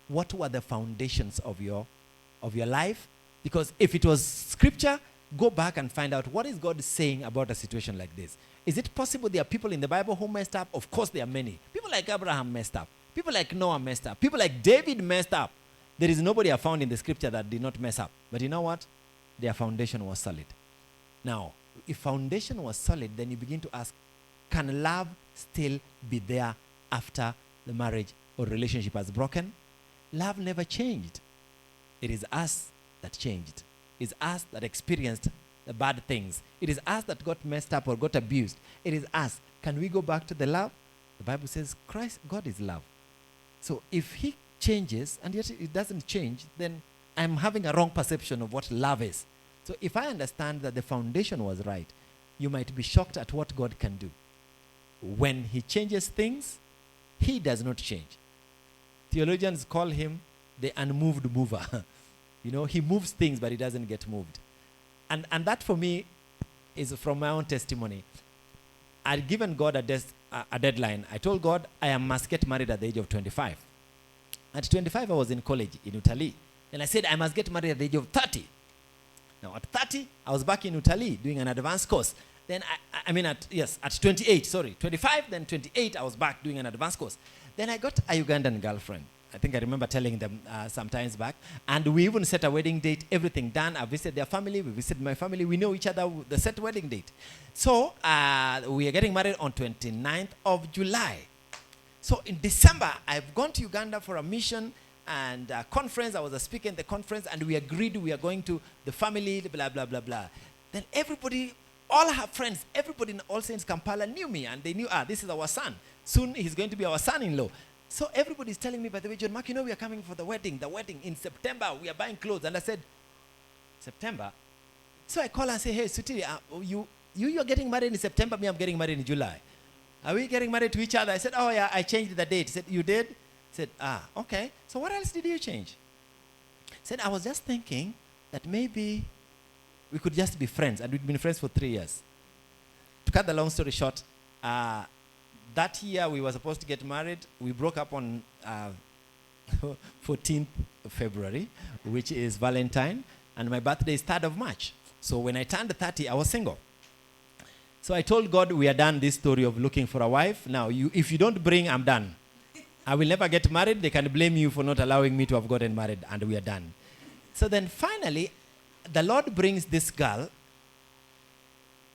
What were the foundations of your life? Because if it was scripture, go back and find out what is God saying about a situation like this. Is it possible there are people in the Bible who messed up? Of course there are many. People like Abraham messed up. People like Noah messed up. People like David messed up. There is nobody I found in the scripture that did not mess up. But you know what? Their foundation was solid. Now, if foundation was solid, then you begin to ask, can love still be there after the marriage or relationship has broken? Love never changed. It is us that changed. It's us that experienced the bad things. It is us that got messed up or got abused. It is us. Can we go back to the love? The Bible says God is love. So if he changes and yet it doesn't change, then I'm having a wrong perception of what love is. So if I understand that the foundation was right, you might be shocked at what God can do. When he changes things, he does not change. Theologians call him the unmoved mover. He moves things, but he doesn't get moved. And that for me is from my own testimony. I'd given God a deadline. I told God I must get married at the age of 25. At 25, I was in college in Italy. And I said I must get married at the age of 30. Now at 30, I was back in Italy doing an advanced course. Then at 28, 25, then 28, I was back doing an advanced course. Then I got a Ugandan girlfriend. I think I remember telling them some times back. And we even set a wedding date, everything done. I visited their family, we visited my family. We know each other, the set wedding date. So we are getting married on 29th of July. So in December, I've gone to Uganda for a mission and a conference. I was a speaker in the conference, and we agreed we are going to the family, blah, blah, blah, blah. Then everybody, all her friends, everybody in All Saints Kampala knew me, and they knew, this is our son. Soon he's going to be our son-in-law. So everybody's telling me, by the way, John Mark, we are coming for the wedding in September. We are buying clothes. And I said, September? So I call her and say, hey, Sweetie, you're getting married in September, me, I'm getting married in July. Are we getting married to each other? I said, oh yeah, I changed the date. He said, you did? I said, okay. So what else did you change? He said, I was just thinking that maybe we could just be friends. And we'd been friends for 3 years. To cut the long story short, that year we were supposed to get married. We broke up on 14th of February, which is Valentine, and my birthday is 3rd of March. So when I turned 30, I was single. So I told God, we are done this story of looking for a wife. Now, if you don't bring, I'm done. I will never get married. They can blame you for not allowing me to have gotten married, and we are done. So then finally, the Lord brings this girl,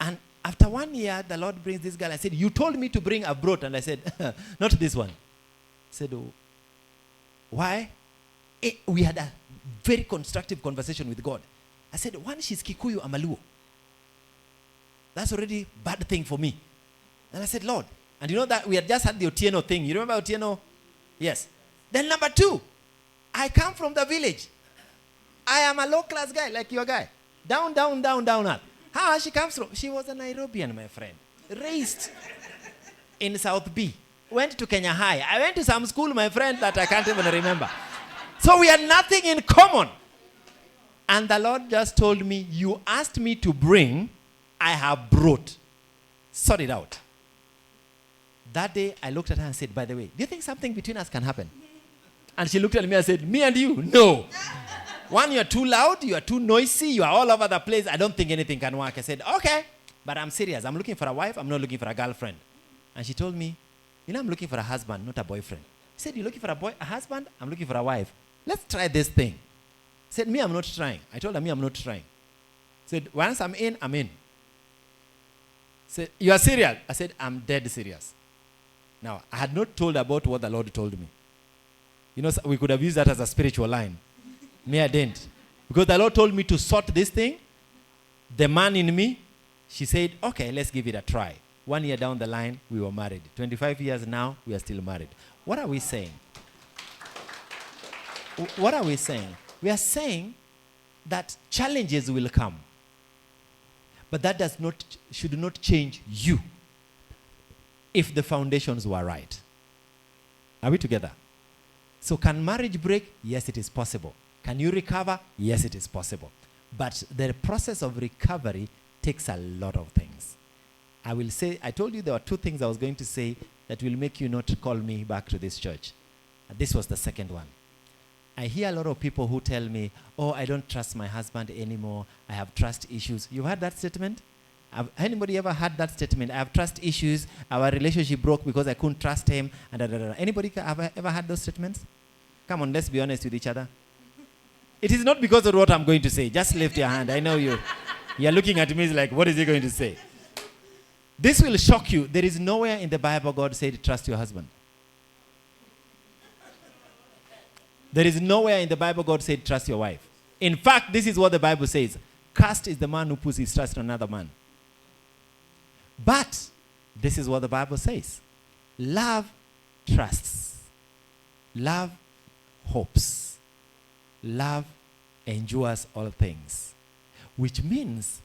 and after 1 year, the Lord brings this girl. I said, you told me to bring a brooch. And I said, not this one. I said, oh, why? We had a very constructive conversation with God. I said, one, she's Kikuyu, Amaluo. That's already a bad thing for me. And I said, Lord, and you know that we had just had the Otieno thing. You remember Otieno? Yes. Then number 2, I come from the village. I am a low-class guy like your guy. Down, down, down, down, earth. How she comes from? She was a Nairobian, my friend. Raised in South B. Went to Kenya High. I went to some school, my friend, that I can't even remember. So we had nothing in common. And the Lord just told me, you asked me to bring, I have brought. Sort it out. That day, I looked at her and said, by the way, do you think something between us can happen? And she looked at me and said, me and you? No. One, you're too loud, you are too noisy, you are all over the place. I don't think anything can work. I said, okay, but I'm serious. I'm looking for a wife. I'm not looking for a girlfriend. And she told me, I'm looking for a husband, not a boyfriend. I said, you're looking for a husband? I'm looking for a wife. Let's try this thing. I said, me, I'm not trying. I told her, me, I'm not trying. I said, once I'm in, I'm in. I said, you are serious? I said, I'm dead serious. Now, I had not told about what the Lord told me. We could have used that as a spiritual line. Me, I didn't. Because the Lord told me to sort this thing. The man in me, she said, okay, let's give it a try. 1 year down the line, we were married. 25 years now, we are still married. What are we saying? What are we saying? We are saying that challenges will come. But that should not change you if the foundations were right. Are we together? So can marriage break? Yes, it is possible. Can you recover? Yes, it is possible. But the process of recovery takes a lot of things. I told you there were 2 things I was going to say that will make you not call me back to this church. And this was the second one. I hear a lot of people who tell me, oh, I don't trust my husband anymore. I have trust issues. You've heard that statement? Anybody ever heard that statement? I have trust issues. Our relationship broke because I couldn't trust him. And Anybody ever heard those statements? Come on, let's be honest with each other. It is not because of what I'm going to say. Just lift your hand. I know you. You're looking at me like, what is he going to say? This will shock you. There is nowhere in the Bible God said, trust your husband. There is nowhere in the Bible God said, trust your wife. In fact, this is what the Bible says. Cursed is the man who puts his trust in another man. But this is what the Bible says. Love trusts. Love hopes. Love endures all things. Which means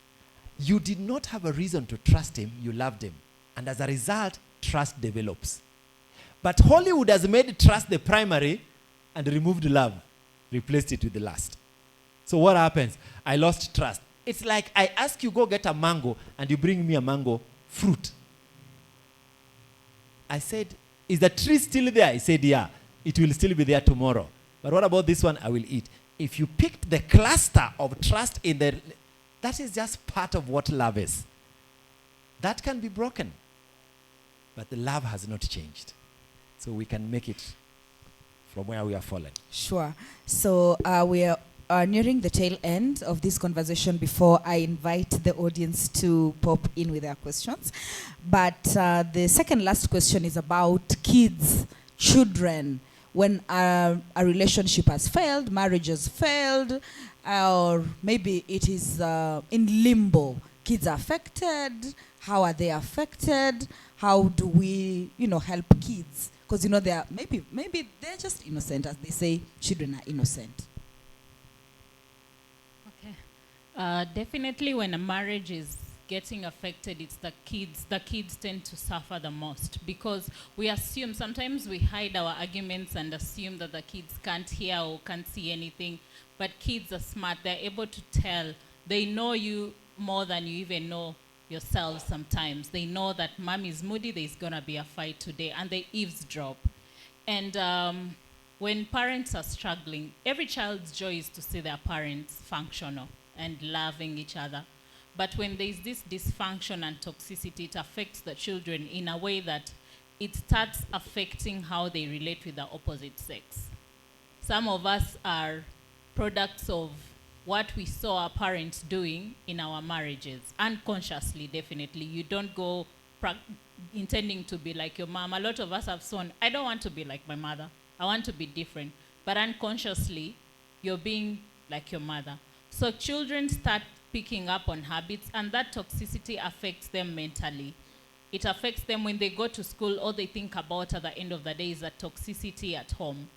you did not have a reason to trust him, you loved him. And as a result, trust develops. But Hollywood has made trust the primary and removed love, replaced it with the lust. So what happens? I lost trust. It's like I ask you, go get a mango, and you bring me a mango fruit. I said, is the tree still there? He said, yeah, it will still be there tomorrow. But what about this one? I will eat. If you picked the cluster of trust in the, that is just part of what love is. That can be broken. But the love has not changed. So we can make it from where we are fallen. Sure. So we are nearing the tail end of this conversation before I invite the audience to pop in with their questions. But the second last question is about kids, children. When a relationship has failed, marriage has failed, or maybe it is in limbo. Kids are affected. How are they affected? How do we, help kids? Because, they are maybe they're just innocent, as they say, children are innocent. Okay. Definitely when a marriage is getting affected, it's the kids. The kids tend to suffer the most because we assume, sometimes we hide our arguments and assume that the kids can't hear or can't see anything. But kids are smart. They're able to tell. They know you more than you even know yourself sometimes. They know that mom is moody, there's going to be a fight today, and they eavesdrop. And when parents are struggling, every child's joy is to see their parents functional and loving each other. But when there's this dysfunction and toxicity, it affects the children in a way that it starts affecting how they relate with the opposite sex. Some of us are products of what we saw our parents doing in our marriages, unconsciously, definitely. You don't go intending to be like your mom. A lot of us have shown, I don't want to be like my mother. I want to be different. But unconsciously, you're being like your mother. So children start picking up on habits, and that toxicity affects them mentally. It affects them when they go to school. All they think about at the end of the day is that toxicity at home.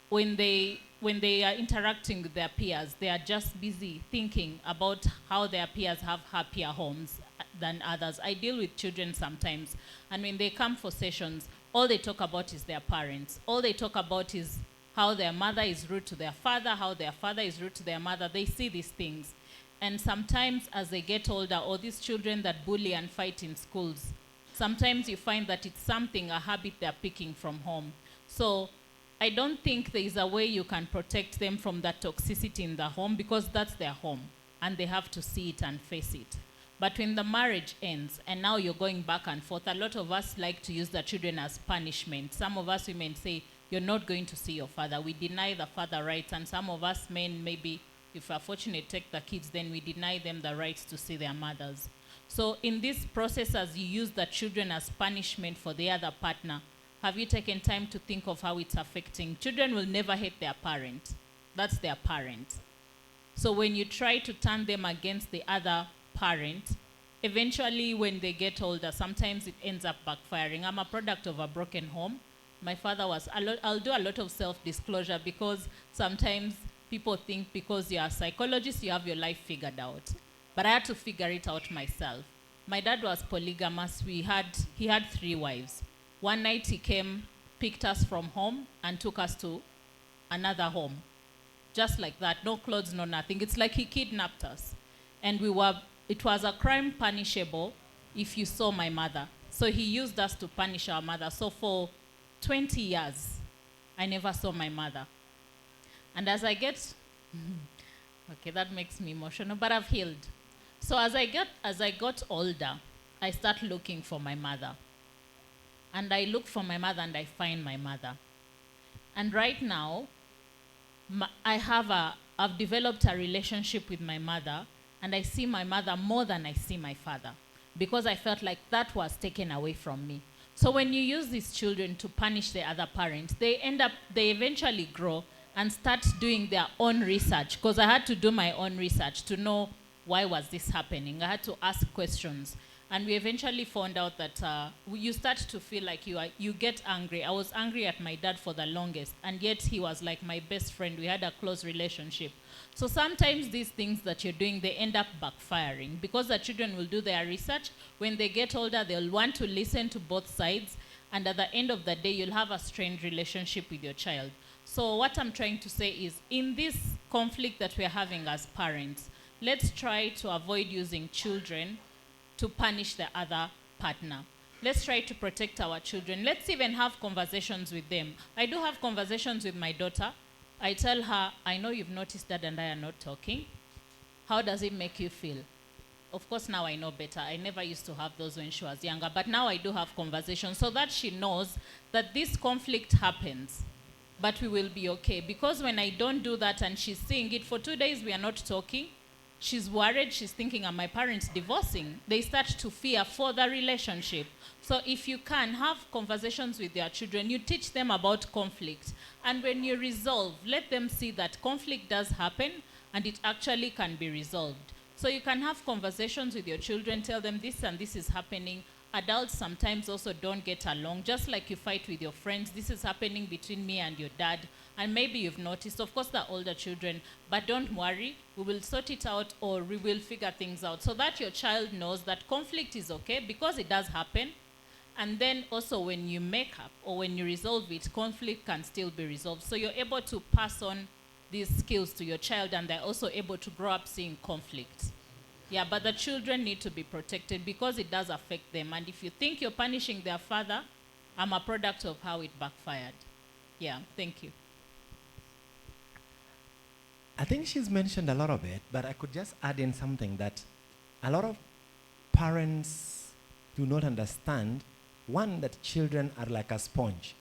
when they are interacting with their peers, they are just busy thinking about how their peers have happier homes than others. I deal with children sometimes, and when they come for sessions, all they talk about is their parents. All they talk about is how their mother is rude to their father, how their father is rude to their mother. They see these things. And sometimes as they get older, or these children that bully and fight in schools, sometimes you find that it's something, a habit they're picking from home. So I don't think there is a way you can protect them from that toxicity in the home, because that's their home and they have to see it and face it. But when the marriage ends and now you're going back and forth, a lot of us like to use the children as punishment. Some of us women say, you're not going to see your father. We deny the father rights. And some of us men, maybe if we're fortunate, take the kids, then we deny them the rights to see their mothers. So in this process, as you use the children as punishment for the other partner, have you taken time to think of how it's affecting? Children will never hate their parent. That's their parent. So when you try to turn them against the other parent, eventually when they get older, sometimes it ends up backfiring. I'm a product of a broken home. My father was, I'll do a lot of self-disclosure, because sometimes people think because you're a psychologist, you have your life figured out. But I had to figure it out myself. My dad was polygamous. He had 3 wives. One night he came, picked us from home, and took us to another home. Just like that, no clothes, no nothing. It's like he kidnapped us. And it was a crime punishable if you saw my mother. So he used us to punish our mother. So for 20 years, I never saw my mother. And as I get, okay, that makes me emotional, but I've healed. So as I got older, I start looking for my mother. And I look for my mother and I find my mother. And right now, I've developed a relationship with my mother, and I see my mother more than I see my father, because I felt like that was taken away from me. So when you use these children to punish the other parent, they eventually grow and start doing their own research, because I had to do my own research to know why was this happening. I had to ask questions. And we eventually found out that you start to feel like you get angry. I was angry at my dad for the longest, and yet he was like my best friend. We had a close relationship. So sometimes these things that you're doing, they end up backfiring, because the children will do their research. When they get older, they'll want to listen to both sides, and at the end of the day, you'll have a strained relationship with your child. So what I'm trying to say is, in this conflict that we're having as parents, let's try to avoid using children to punish the other partner. Let's try to protect our children. Let's even have conversations with them. I do have conversations with my daughter. I tell her, I know you've noticed Dad and I are not talking. How does it make you feel? Of course, now I know better. I never used to have those when she was younger, but now I do have conversations so that she knows that this conflict happens, but we will be okay. Because when I don't do that and she's seeing it, for 2 days we are not talking, she's worried, she's thinking, are my parents divorcing? They start to fear for the relationship. So if you can have conversations with your children, you teach them about conflict. And when you resolve, let them see that conflict does happen and it actually can be resolved. So you can have conversations with your children, tell them this and this is happening. Adults sometimes also don't get along, just like you fight with your friends. This is happening between me and your dad. And maybe you've noticed, of course, they're older children, but don't worry, we will sort it out, or we will figure things out, so that your child knows that conflict is okay, because it does happen. And then also when you make up or when you resolve it, conflict can still be resolved. So you're able to pass on these skills to your child, and they're also able to grow up seeing conflict. Yeah, but the children need to be protected, because it does affect them. And if you think you're punishing their father, I'm a product of how it backfired. Yeah, thank you. I think she's mentioned a lot of it, but I could just add in something that a lot of parents do not understand. One, that children are like a sponge.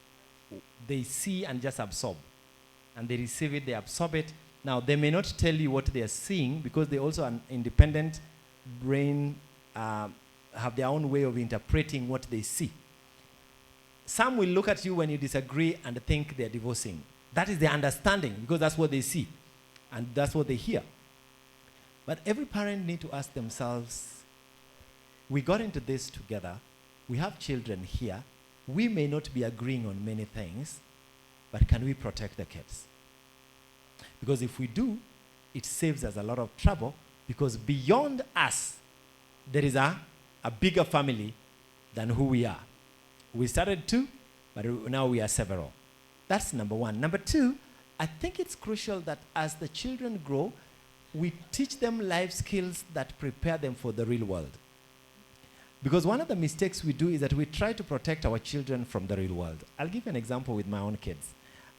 They see and just absorb. And they receive it, they absorb it. Now, they may not tell you what they are seeing, because they also are an independent brain, have their own way of interpreting what they see. Some will look at you when you disagree and think they're divorcing. That is their understanding, because that's what they see. And that's what they hear. But every parent needs to ask themselves, we got into this together. We have children here. We may not be agreeing on many things, but can we protect the kids? Because if we do, it saves us a lot of trouble, because beyond us, there is a bigger family than who we are. We started 2, but now we are several. That's number 1. Number 2, I think it's crucial that as the children grow, we teach them life skills that prepare them for the real world. Because one of the mistakes we do is that we try to protect our children from the real world. I'll give you an example with my own kids.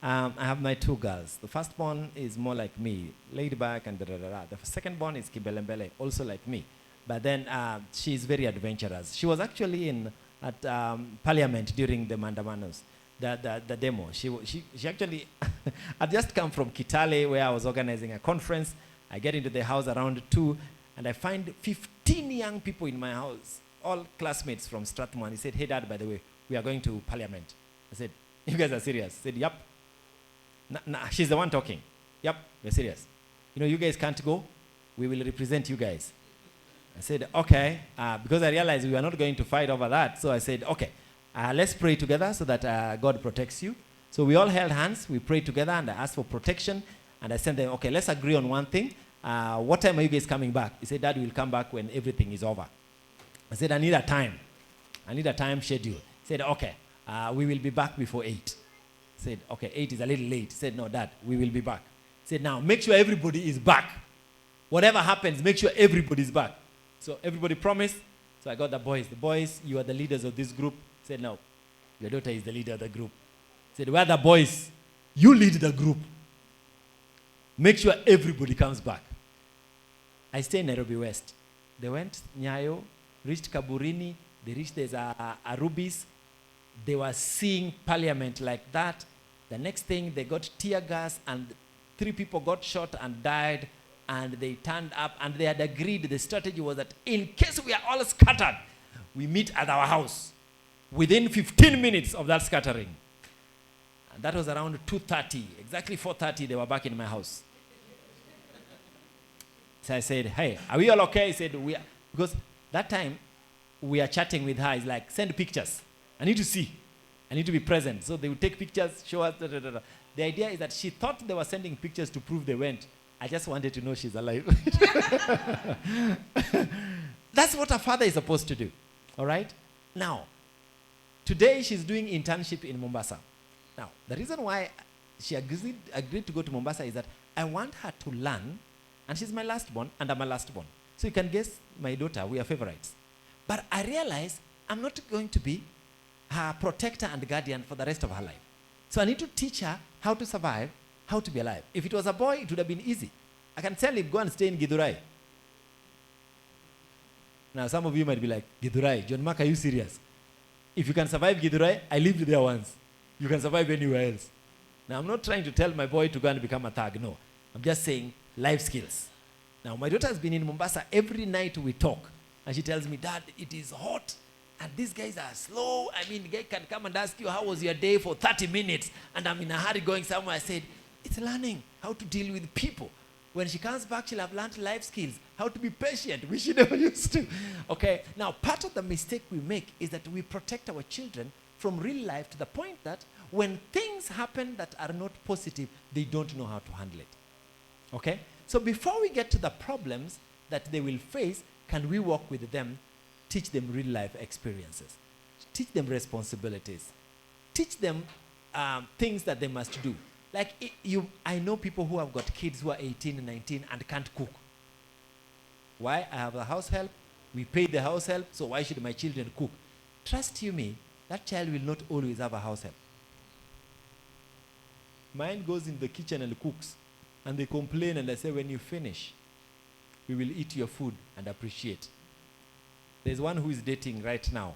I have my 2 girls. The firstborn is more like me, laid back and da-da-da-da. The secondborn is Kimbelembele, also like me. But then she's very adventurous. She was actually at Parliament during the Mandamanos, the demo. She actually had just come from Kitale, where I was organizing a conference. I get into the house around 2, and I find 15 young people in my house, all classmates from Strathmore. He said, "Hey, Dad, by the way, we are going to Parliament." I said, "You guys are serious?" He said, "Yup." She's the one talking. "Yup, we're serious. You guys can't go. We will represent you guys." I said, "Okay," because I realized we were not going to fight over that. So I said, "Okay, let's pray together so that God protects you." So we all held hands. We prayed together, and I asked for protection. And I said, "Okay, let's agree on one thing. What time are you guys coming back?" He said, "Dad, we'll come back when everything is over." I said, "I need a time. I need a time schedule." He said, "Okay, we will be back before 8. I said, "Okay, 8 is a little late." He said, "No, Dad, we will be back." He said, "Now, make sure everybody is back. Whatever happens, make sure everybody is back." So everybody promised. So I got the boys. "The boys, you are the leaders of this group." He said, "No, your daughter is the leader of the group." He said, "Where are the boys? You lead the group. Make sure everybody comes back." I stay in Nairobi West. They went Nyayo, reached Kaburini, they reached there's a Arubis. They were seeing Parliament like that. The next thing, they got tear gas, and 3 people got shot and died, and they turned up, and they had agreed the strategy was that in case we are all scattered, we meet at our house within 15 minutes of that scattering. And that was around 2:30. Exactly 4:30, they were back in my house. So I said, "Hey, are we all okay?" He said, "We are." Because that time, we are chatting with her. It's like, "Send pictures. I need to see. I need to be present." So they would take pictures, show us. Da, da, da, da. The idea is that she thought they were sending pictures to prove they went. I just wanted to know she's alive. That's what a father is supposed to do. All right? Now, today she's doing internship in Mombasa. Now, the reason why she agreed to go to Mombasa is that I want her to learn, and she's my lastborn, and I'm a lastborn. So you can guess my daughter, we are favorites. But I realize I'm not going to be her protector and guardian for the rest of her life. So I need to teach her how to survive, how to be alive. If it was a boy, it would have been easy. I can tell him, "Go and stay in Githurai." Now, some of you might be like, "Githurai, John Mark, are you serious? If you can survive Githurai, I lived there once. You can survive anywhere else." Now, I'm not trying to tell my boy to go and become a thug. No. I'm just saying life skills. Now, my daughter has been in Mombasa. Every night we talk. And she tells me, "Dad, it is hot. And these guys are slow. I mean, the guy can come and ask you, 'How was your day?' for 30 minutes. And I'm in a hurry going somewhere." I said, "It's learning how to deal with people. When she comes back, she'll have learned life skills. How to be patient, which she never used to." Okay. Now, part of the mistake we make is that we protect our children from real life to the point that when things happen that are not positive, they don't know how to handle it. Okay? So before we get to the problems that they will face, can we walk with them, teach them real life experiences, teach them responsibilities, teach them things that they must do. Like I know people who have got kids who are 18 and 19 and can't cook. Why? I have a house help. We pay the house help, so why should my children cook? Trust you me, that child will not always have a house help. Mine goes in the kitchen and cooks. And they complain, and I say, "When you finish, we will eat your food and appreciate." There's one who is dating right now.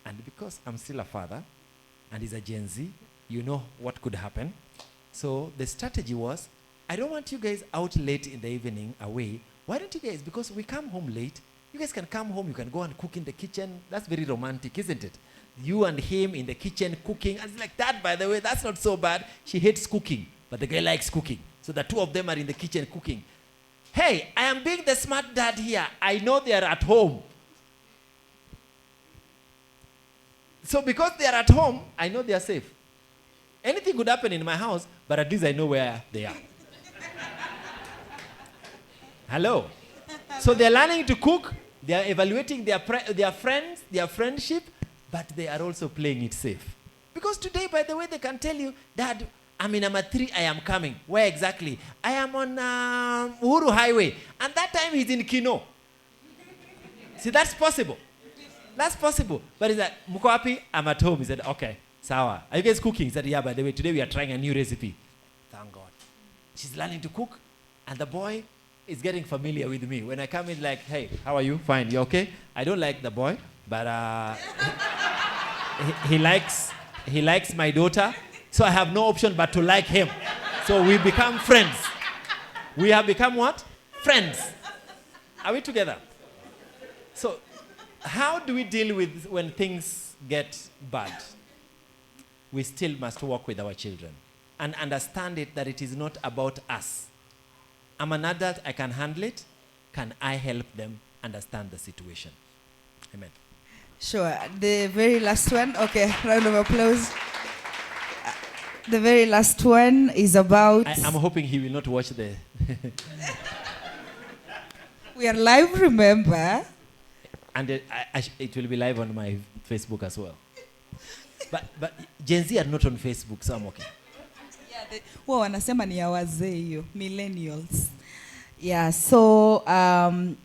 And because I'm still a father, and he's a Gen Z, you know what could happen. So the strategy was, "I don't want you guys out late in the evening away. Why don't you guys, because we come home late, you guys can come home, you can go and cook in the kitchen." That's very romantic, isn't it? You and him in the kitchen cooking. And it's like, "That, by the way, that's not so bad. She hates cooking, but the guy likes cooking. So the 2 of them are in the kitchen cooking." Hey, I am being the smart dad here. I know they are at home. So because they are at home, I know they are safe. Anything could happen in my house, but at least I know where they are. Hello. So they're learning to cook. They are evaluating their friends, their friendship, but they are also playing it safe. Because today, by the way, they can tell you, Dad, I'm in number 3, I am coming. Where exactly? I am on Uhuru Highway. And that time he's in Kino. See, that's possible. That's possible. But he's like, Muko wapi? I'm at home. He said, okay, sawa. Are you guys cooking? He said, yeah, by the way, today we are trying a new recipe. Thank God. She's learning to cook, and the boy is getting familiar with me. When I come in, like, hey, how are you? Fine, you okay? I don't like the boy, but he likes my daughter, so I have no option but to like him. So we become friends. We have become what? Friends. Are we together? So how do we deal with when things get bad? We still must work with our children and understand it that it is not about us. I'm an adult, I can handle it. Can I help them understand the situation? Amen. Sure. The very last one. Okay, round of applause. The very last one is about... I'm hoping he will not watch the... We are live, remember? And it will be live on my Facebook as well. But Gen Z are not on Facebook, so I'm okay. Well, wanasema ni ya wazee hiyo, millennials. Yeah, so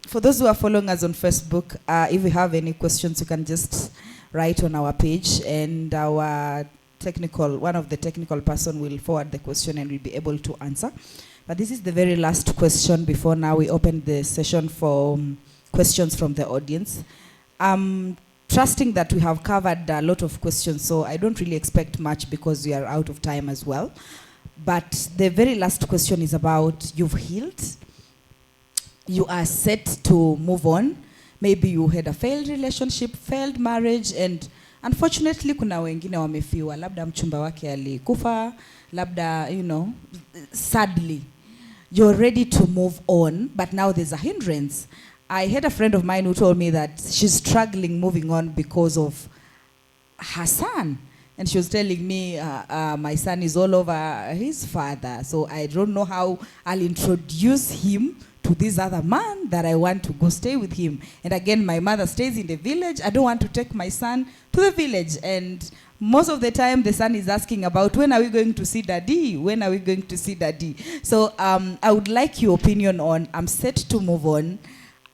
for those who are following us on Facebook, if you have any questions, you can just write on our page, and one of the technical person will forward the question and we'll be able to answer. But this is the very last question before now we open the session for questions from the audience. Trusting that we have covered a lot of questions, so I don't really expect much because we are out of time as well. But the very last question is about you've healed, you are set to move on. Maybe you had a failed relationship, failed marriage, and unfortunately kuna wengine wamefiwa, labda mchumba wake alikufa, labda, sadly. You're ready to move on, but now there's a hindrance. I had a friend of mine who told me that she's struggling moving on because of her son. And she was telling me, my son is all over his father. So I don't know how I'll introduce him to this other man that I want to go stay with him. And again, my mother stays in the village. I don't want to take my son to the village. And most of the time, the son is asking about, when are we going to see daddy? When are we going to see daddy? So I would like your opinion on, I'm set to move on.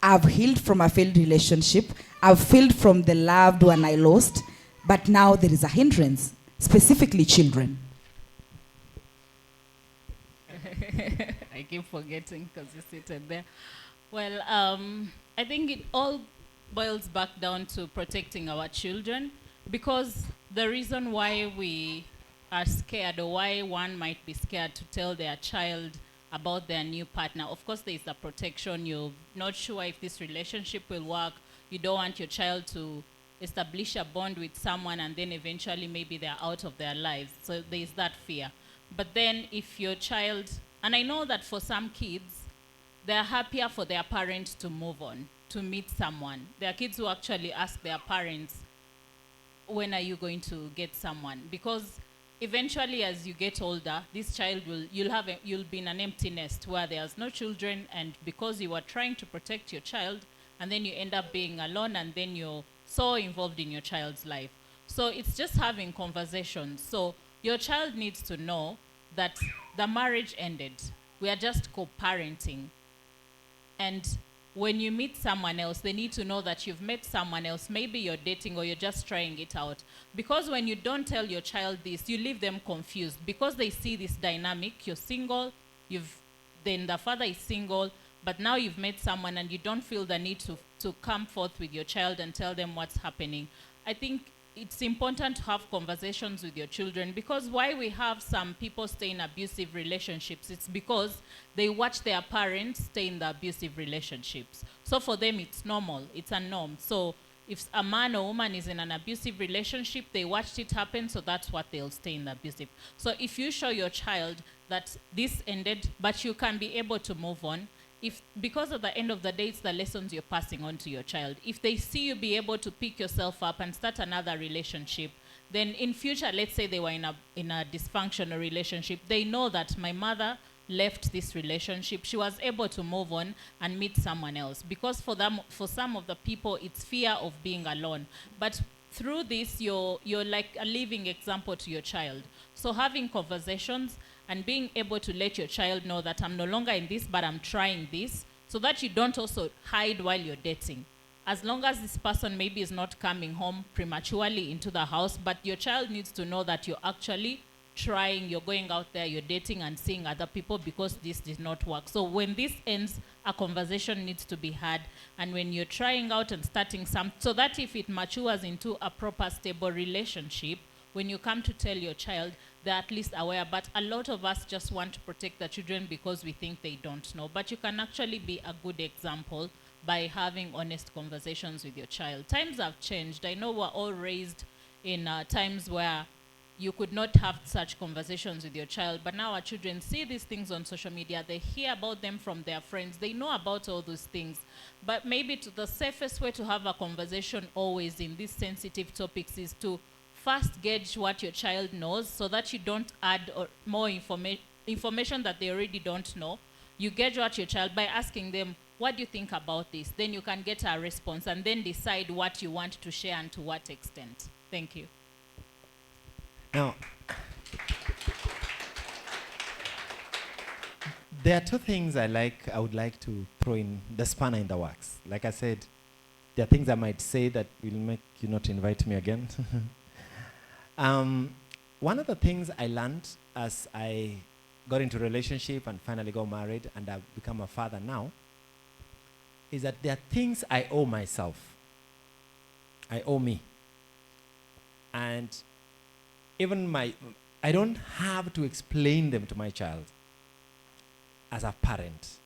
I've healed from a failed relationship. I've healed from the loved one I lost. But now there is a hindrance, specifically children. I keep forgetting because you seated there. Well, I think it all boils back down to protecting our children, because the reason why we are scared, or why one might be scared to tell their child about their new partner. Of course, there is a protection. You're not sure if this relationship will work. You don't want your child to establish a bond with someone and then eventually maybe they're out of their lives. So there is that fear. But then if your child, and I know that for some kids, they're happier for their parents to move on, to meet someone. There are kids who actually ask their parents, when are you going to get someone? Because eventually, as you get older, this child you'll be in an empty nest where there's no children, and because you are trying to protect your child, and then you end up being alone, and then you're so involved in your child's life. So it's just having conversations. So your child needs to know that the marriage ended. We are just co-parenting. And when you meet someone else, they need to know that you've met someone else. Maybe you're dating or you're just trying it out. Because when you don't tell your child this, you leave them confused. Because they see this dynamic, you're single, then the father is single, but now you've met someone and you don't feel the need to come forth with your child and tell them what's happening. I think it's important to have conversations with your children, because why we have some people stay in abusive relationships, it's because they watch their parents stay in the abusive relationships. So for them, it's normal, it's a norm. So if a man or woman is in an abusive relationship, they watched it happen, so that's what they'll stay in the abusive. So if you show your child that this ended, but you can be able to move on, because at the end of the day, it's the lessons you're passing on to your child. If they see you be able to pick yourself up and start another relationship, then in future, let's say they were in a dysfunctional relationship, they know that my mother left this relationship. She was able to move on and meet someone else. Because for some of the people, it's fear of being alone. But through this, you're like a living example to your child. So having conversations and being able to let your child know that I'm no longer in this, but I'm trying this, so that you don't also hide while you're dating. As long as this person maybe is not coming home prematurely into the house, but your child needs to know that you're actually trying, you're going out there, you're dating and seeing other people because this did not work. So when this ends, a conversation needs to be had. And when you're trying out and starting so that if it matures into a proper, stable relationship, when you come to tell your child, they're at least aware. But a lot of us just want to protect the children because we think they don't know. But you can actually be a good example by having honest conversations with your child. Times have changed. I know we're all raised in times where you could not have such conversations with your child, but now our children see these things on social media, they hear about them from their friends, they know about all those things. But maybe the safest way to have a conversation always in these sensitive topics is to first gauge what your child knows so that you don't add more information that they already don't know. You gauge what your child by asking them, what do you think about this? Then you can get a response and then decide what you want to share and to what extent. Thank you. Now, there are two things I would like to throw in the spanner in the works. Like I said, there are things I might say that will make you not invite me again. One of the things I learned as I got into a relationship and finally got married and I've become a father now is that there are things I owe myself. I owe me. And even I don't have to explain them to my child as a parent.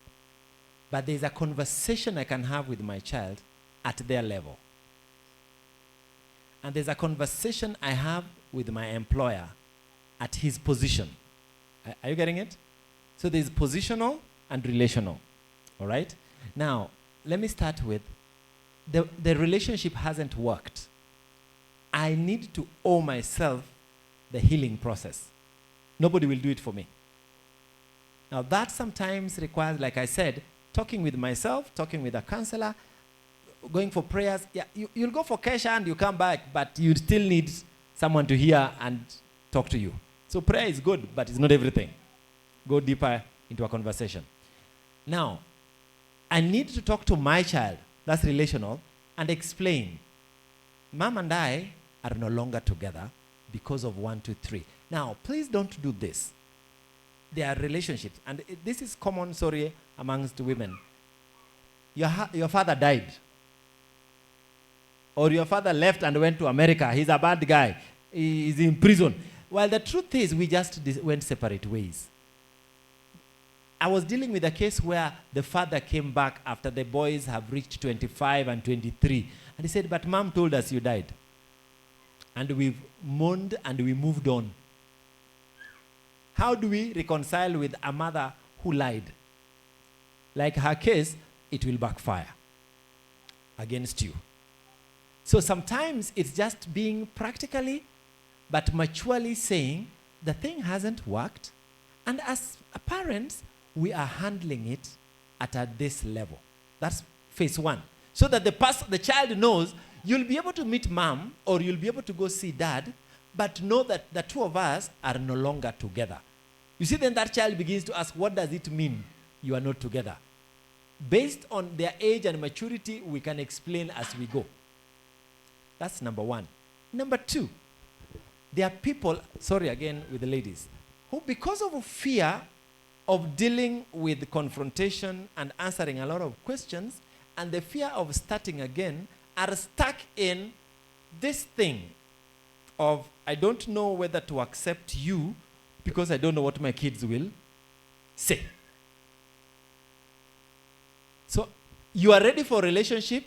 But there's a conversation I can have with my child at their level. And there's a conversation I have with my employer at his position. Are you getting it? So there's positional and relational. All right? Now, let me start with the relationship hasn't worked. I need to owe myself the healing process. Nobody will do it for me. Now, that sometimes requires, like I said, talking with myself, talking with a counselor, going for prayers. Yeah, you'll go for Kesha and you come back, but you still need someone to hear and talk to you. So prayer is good, but it's not everything. Go deeper into a conversation. Now, I need to talk to my child, that's relational, and explain, Mom and I are no longer together because of 1, 2, 3. Now, please don't do this. There are relationships, and this is common, sorry, amongst women. Your father died. Or your father left and went to America. He's a bad guy. He's in prison. Well, the truth is we just went separate ways. I was dealing with a case where the father came back after the boys have reached 25 and 23. And he said, but Mom told us you died. And we've mourned and we moved on. How do we reconcile with a mother who lied? Like her case, it will backfire against you. So sometimes it's just being practically but maturely saying the thing hasn't worked, and as parents, we are handling it at this level. That's phase one. So that the child knows you'll be able to meet Mom or you'll be able to go see Dad, but know that the two of us are no longer together. You see, then that child begins to ask, what does it mean you are not together? Based on their age and maturity, we can explain as we go. That's number one. Number two, there are people, sorry again with the ladies, who because of fear of dealing with confrontation and answering a lot of questions and the fear of starting again are stuck in this thing of, I don't know whether to accept you because I don't know what my kids will say. So you are ready for a relationship.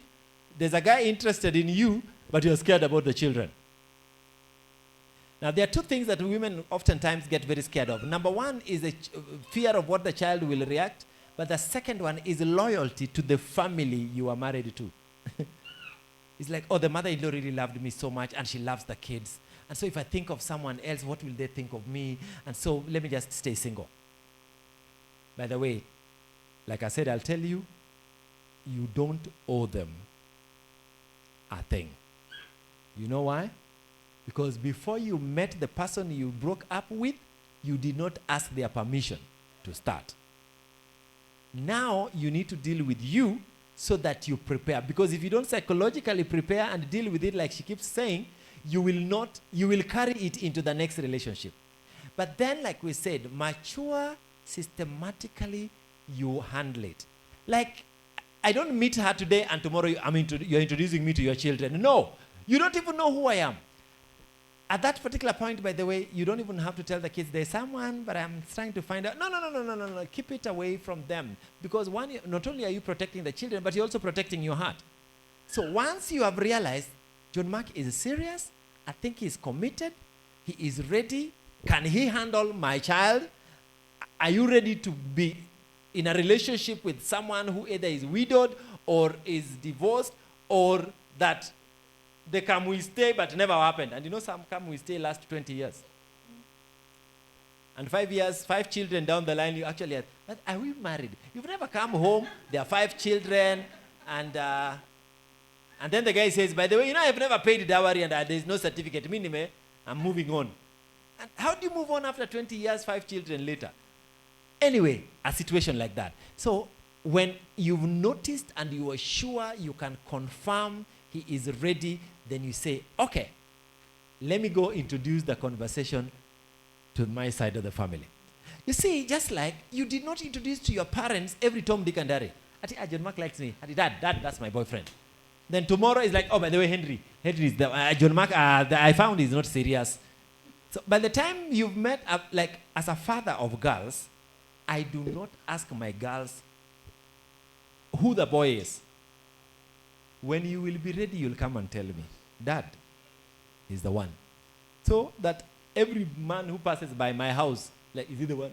There's a guy interested in you, but you're scared about the children. Now, there are two things that women oftentimes get very scared of. Number one is the fear of what the child will react, but the second one is loyalty to the family you are married to. It's like, oh, the mother-in-law really loved me so much, and she loves the kids. And so if I think of someone else, what will they think of me? And so let me just stay single. By the way, like I said, I'll tell you, you don't owe them a thing. You know why? Because before you met the person you broke up with, you did not ask their permission to start. Now you need to deal with you so that you prepare. Because if you don't psychologically prepare and deal with it like she keeps saying, you will carry it into the next relationship. But then, like we said, mature, systematically, you handle it. Like, I don't meet her today and tomorrow you're introducing me to your children. No, you don't even know who I am. At that particular point, by the way, you don't even have to tell the kids, there's someone, but I'm trying to find out. No. Keep it away from them. Because one, not only are you protecting the children, but you're also protecting your heart. So once you have realized, John Mark is serious, I think he's committed, he is ready, can he handle my child? Are you ready to be in a relationship with someone who either is widowed or is divorced, or that they come, we stay, but never happened? And you know, some come, we stay last 20 years. And 5 years, 5 children down the line, you actually have, but are we married? You've never come home, there are 5 children, and then the guy says, by the way, you know, I've never paid dowry and there's no certificate. Minime, I'm moving on. And how do you move on after 20 years, 5 children later? Anyway, a situation like that. So when you've noticed and you are sure you can confirm he is ready, then you say, okay, let me go introduce the conversation to my side of the family. You see, just like you did not introduce to your parents every Tom, Dick, and Harry. John Mark likes me. Dad, that's my boyfriend. Then tomorrow is like, oh, by the way, Henry is the, John Mark, I found he's not serious. So by the time you've met, like as a father of girls, I do not ask my girls who the boy is. When you will be ready, you'll come and tell me, Dad is the one. So that every man who passes by my house, like, is he the one?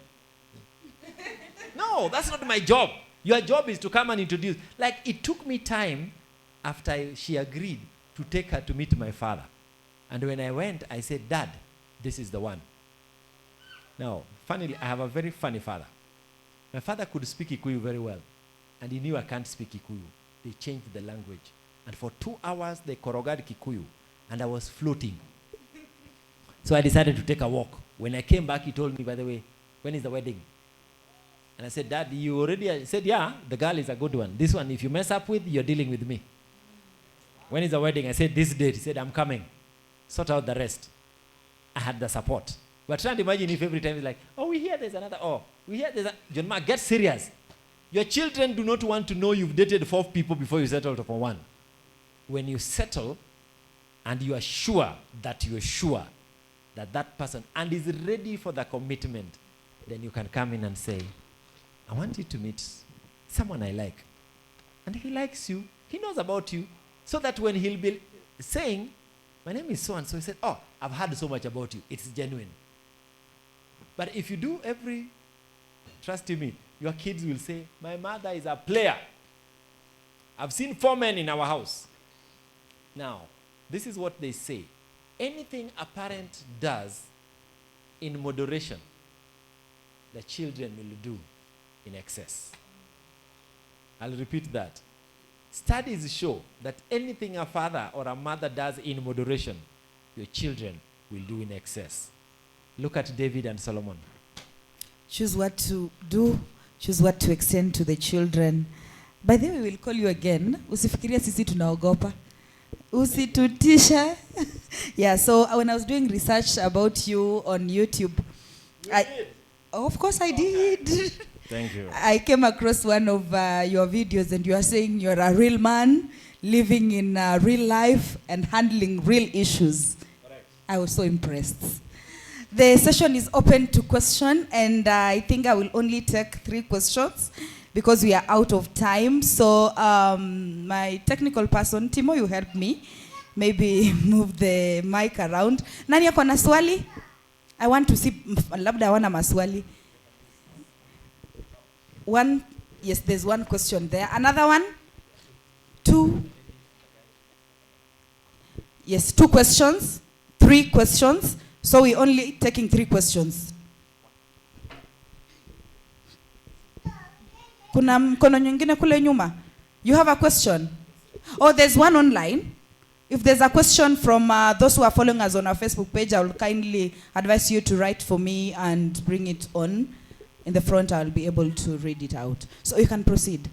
No, that's not my job. Your job is to come and introduce. Like, it took me time after she agreed to take her to meet my father. And when I went, I said, Dad, this is the one. Now, funnily, I have a very funny father. My father could speak Kikuyu very well. And he knew I can't speak Kikuyu. They changed the language. And for 2 hours, they korogad Kikuyu. And I was floating. So I decided to take a walk. When I came back, he told me, by the way, when is the wedding? And I said, Dad, you already... He said, yeah, the girl is a good one. This one, if you mess up with, you're dealing with me. When is the wedding? I said, this date. He said, I'm coming. Sort out the rest. I had the support. But try and imagine if every time it's like, oh, we hear there's another, oh, we hear there's a... John Mark, get serious. Your children do not want to know you've dated 4 people before you settle for one. When you settle and you are sure that that person and is ready for the commitment, then you can come in and say, I want you to meet someone I like. And he likes you. He knows about you. So that when he'll be saying, my name is so-and-so, he said, oh, I've heard so much about you. It's genuine. But if you do trust me, your kids will say, my mother is a player. I've seen 4 men in our house. Now, this is what they say. Anything a parent does in moderation, the children will do in excess. I'll repeat that. Studies show that anything a father or a mother does in moderation, your children will do in excess. Look at David and Solomon. Choose what to do, choose what to extend to the children. By the way, we will call you again. Usifikiria sisi tunaogopa. Usitutisha. Yeah, so when I was doing research about you on YouTube, of course I did. Thank you. I came across one of your videos and you are saying you're a real man, living in real life and handling real issues. Correct. I was so impressed. The session is open to question, and I think I will only take 3 questions because we are out of time. So my technical person, Timo, you help me. Maybe move the mic around. Nani yako na swali? I want to see, labda wana maswali. One, yes, there's 1 question there. Another one? 2? Yes, 2 questions. 3 questions. So we're only taking 3 questions. Kuna mkono nyingine kule nyuma. You have a question? Oh, there's one online. If there's a question from those who are following us on our Facebook page, I will kindly advise you to write for me and bring it on. In the front, I'll be able to read it out. So you can proceed.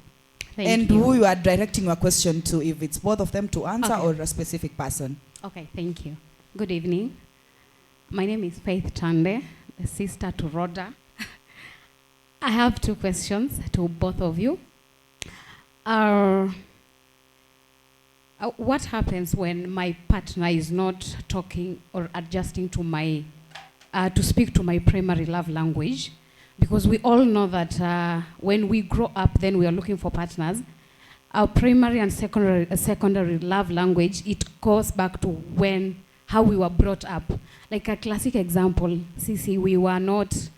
Thank you. Who you are directing your question to, if it's both of them to answer or a specific person. Okay, thank you. Good evening. My name is Faith Tande, the sister to Rhodah. I have 2 questions to both of you. What happens when my partner is not talking or adjusting to my, to speak to my primary love language? Because we all know that when we grow up, then we are looking for partners. Our primary and secondary love language, it goes back to how we were brought up. Like a classic example, Sisi, we were not,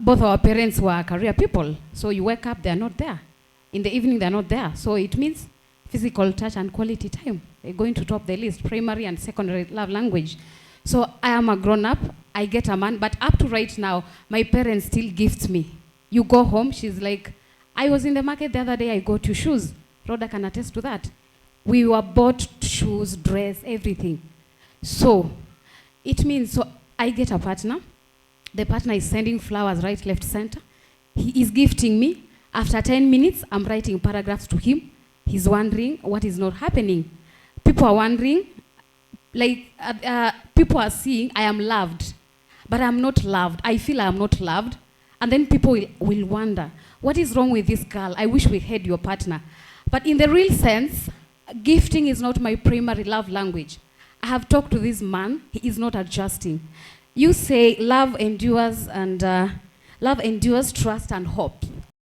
both our parents were career people. So you wake up, they're not there. In the evening, they're not there. So it means physical touch and quality time. They're going to top the list, primary and secondary love language. So I am a grown-up, I get a man, but up to right now, my parents still gift me. You go home, she's like, I was in the market the other day, I got you shoes. Rhodah can attest to that. We were bought shoes, dress, everything. So it means, so I get a partner. The partner is sending flowers right, left, center. He is gifting me. After 10 minutes, I'm writing paragraphs to him. He's wondering what is not happening. People are wondering, like, people are seeing I am loved, but I'm not loved. I feel I am not loved. And then people will wonder, what is wrong with this girl? I wish we had your partner. But in the real sense, gifting is not my primary love language. I have talked to this man, he is not adjusting. You say love endures, and love endures, trust and hope.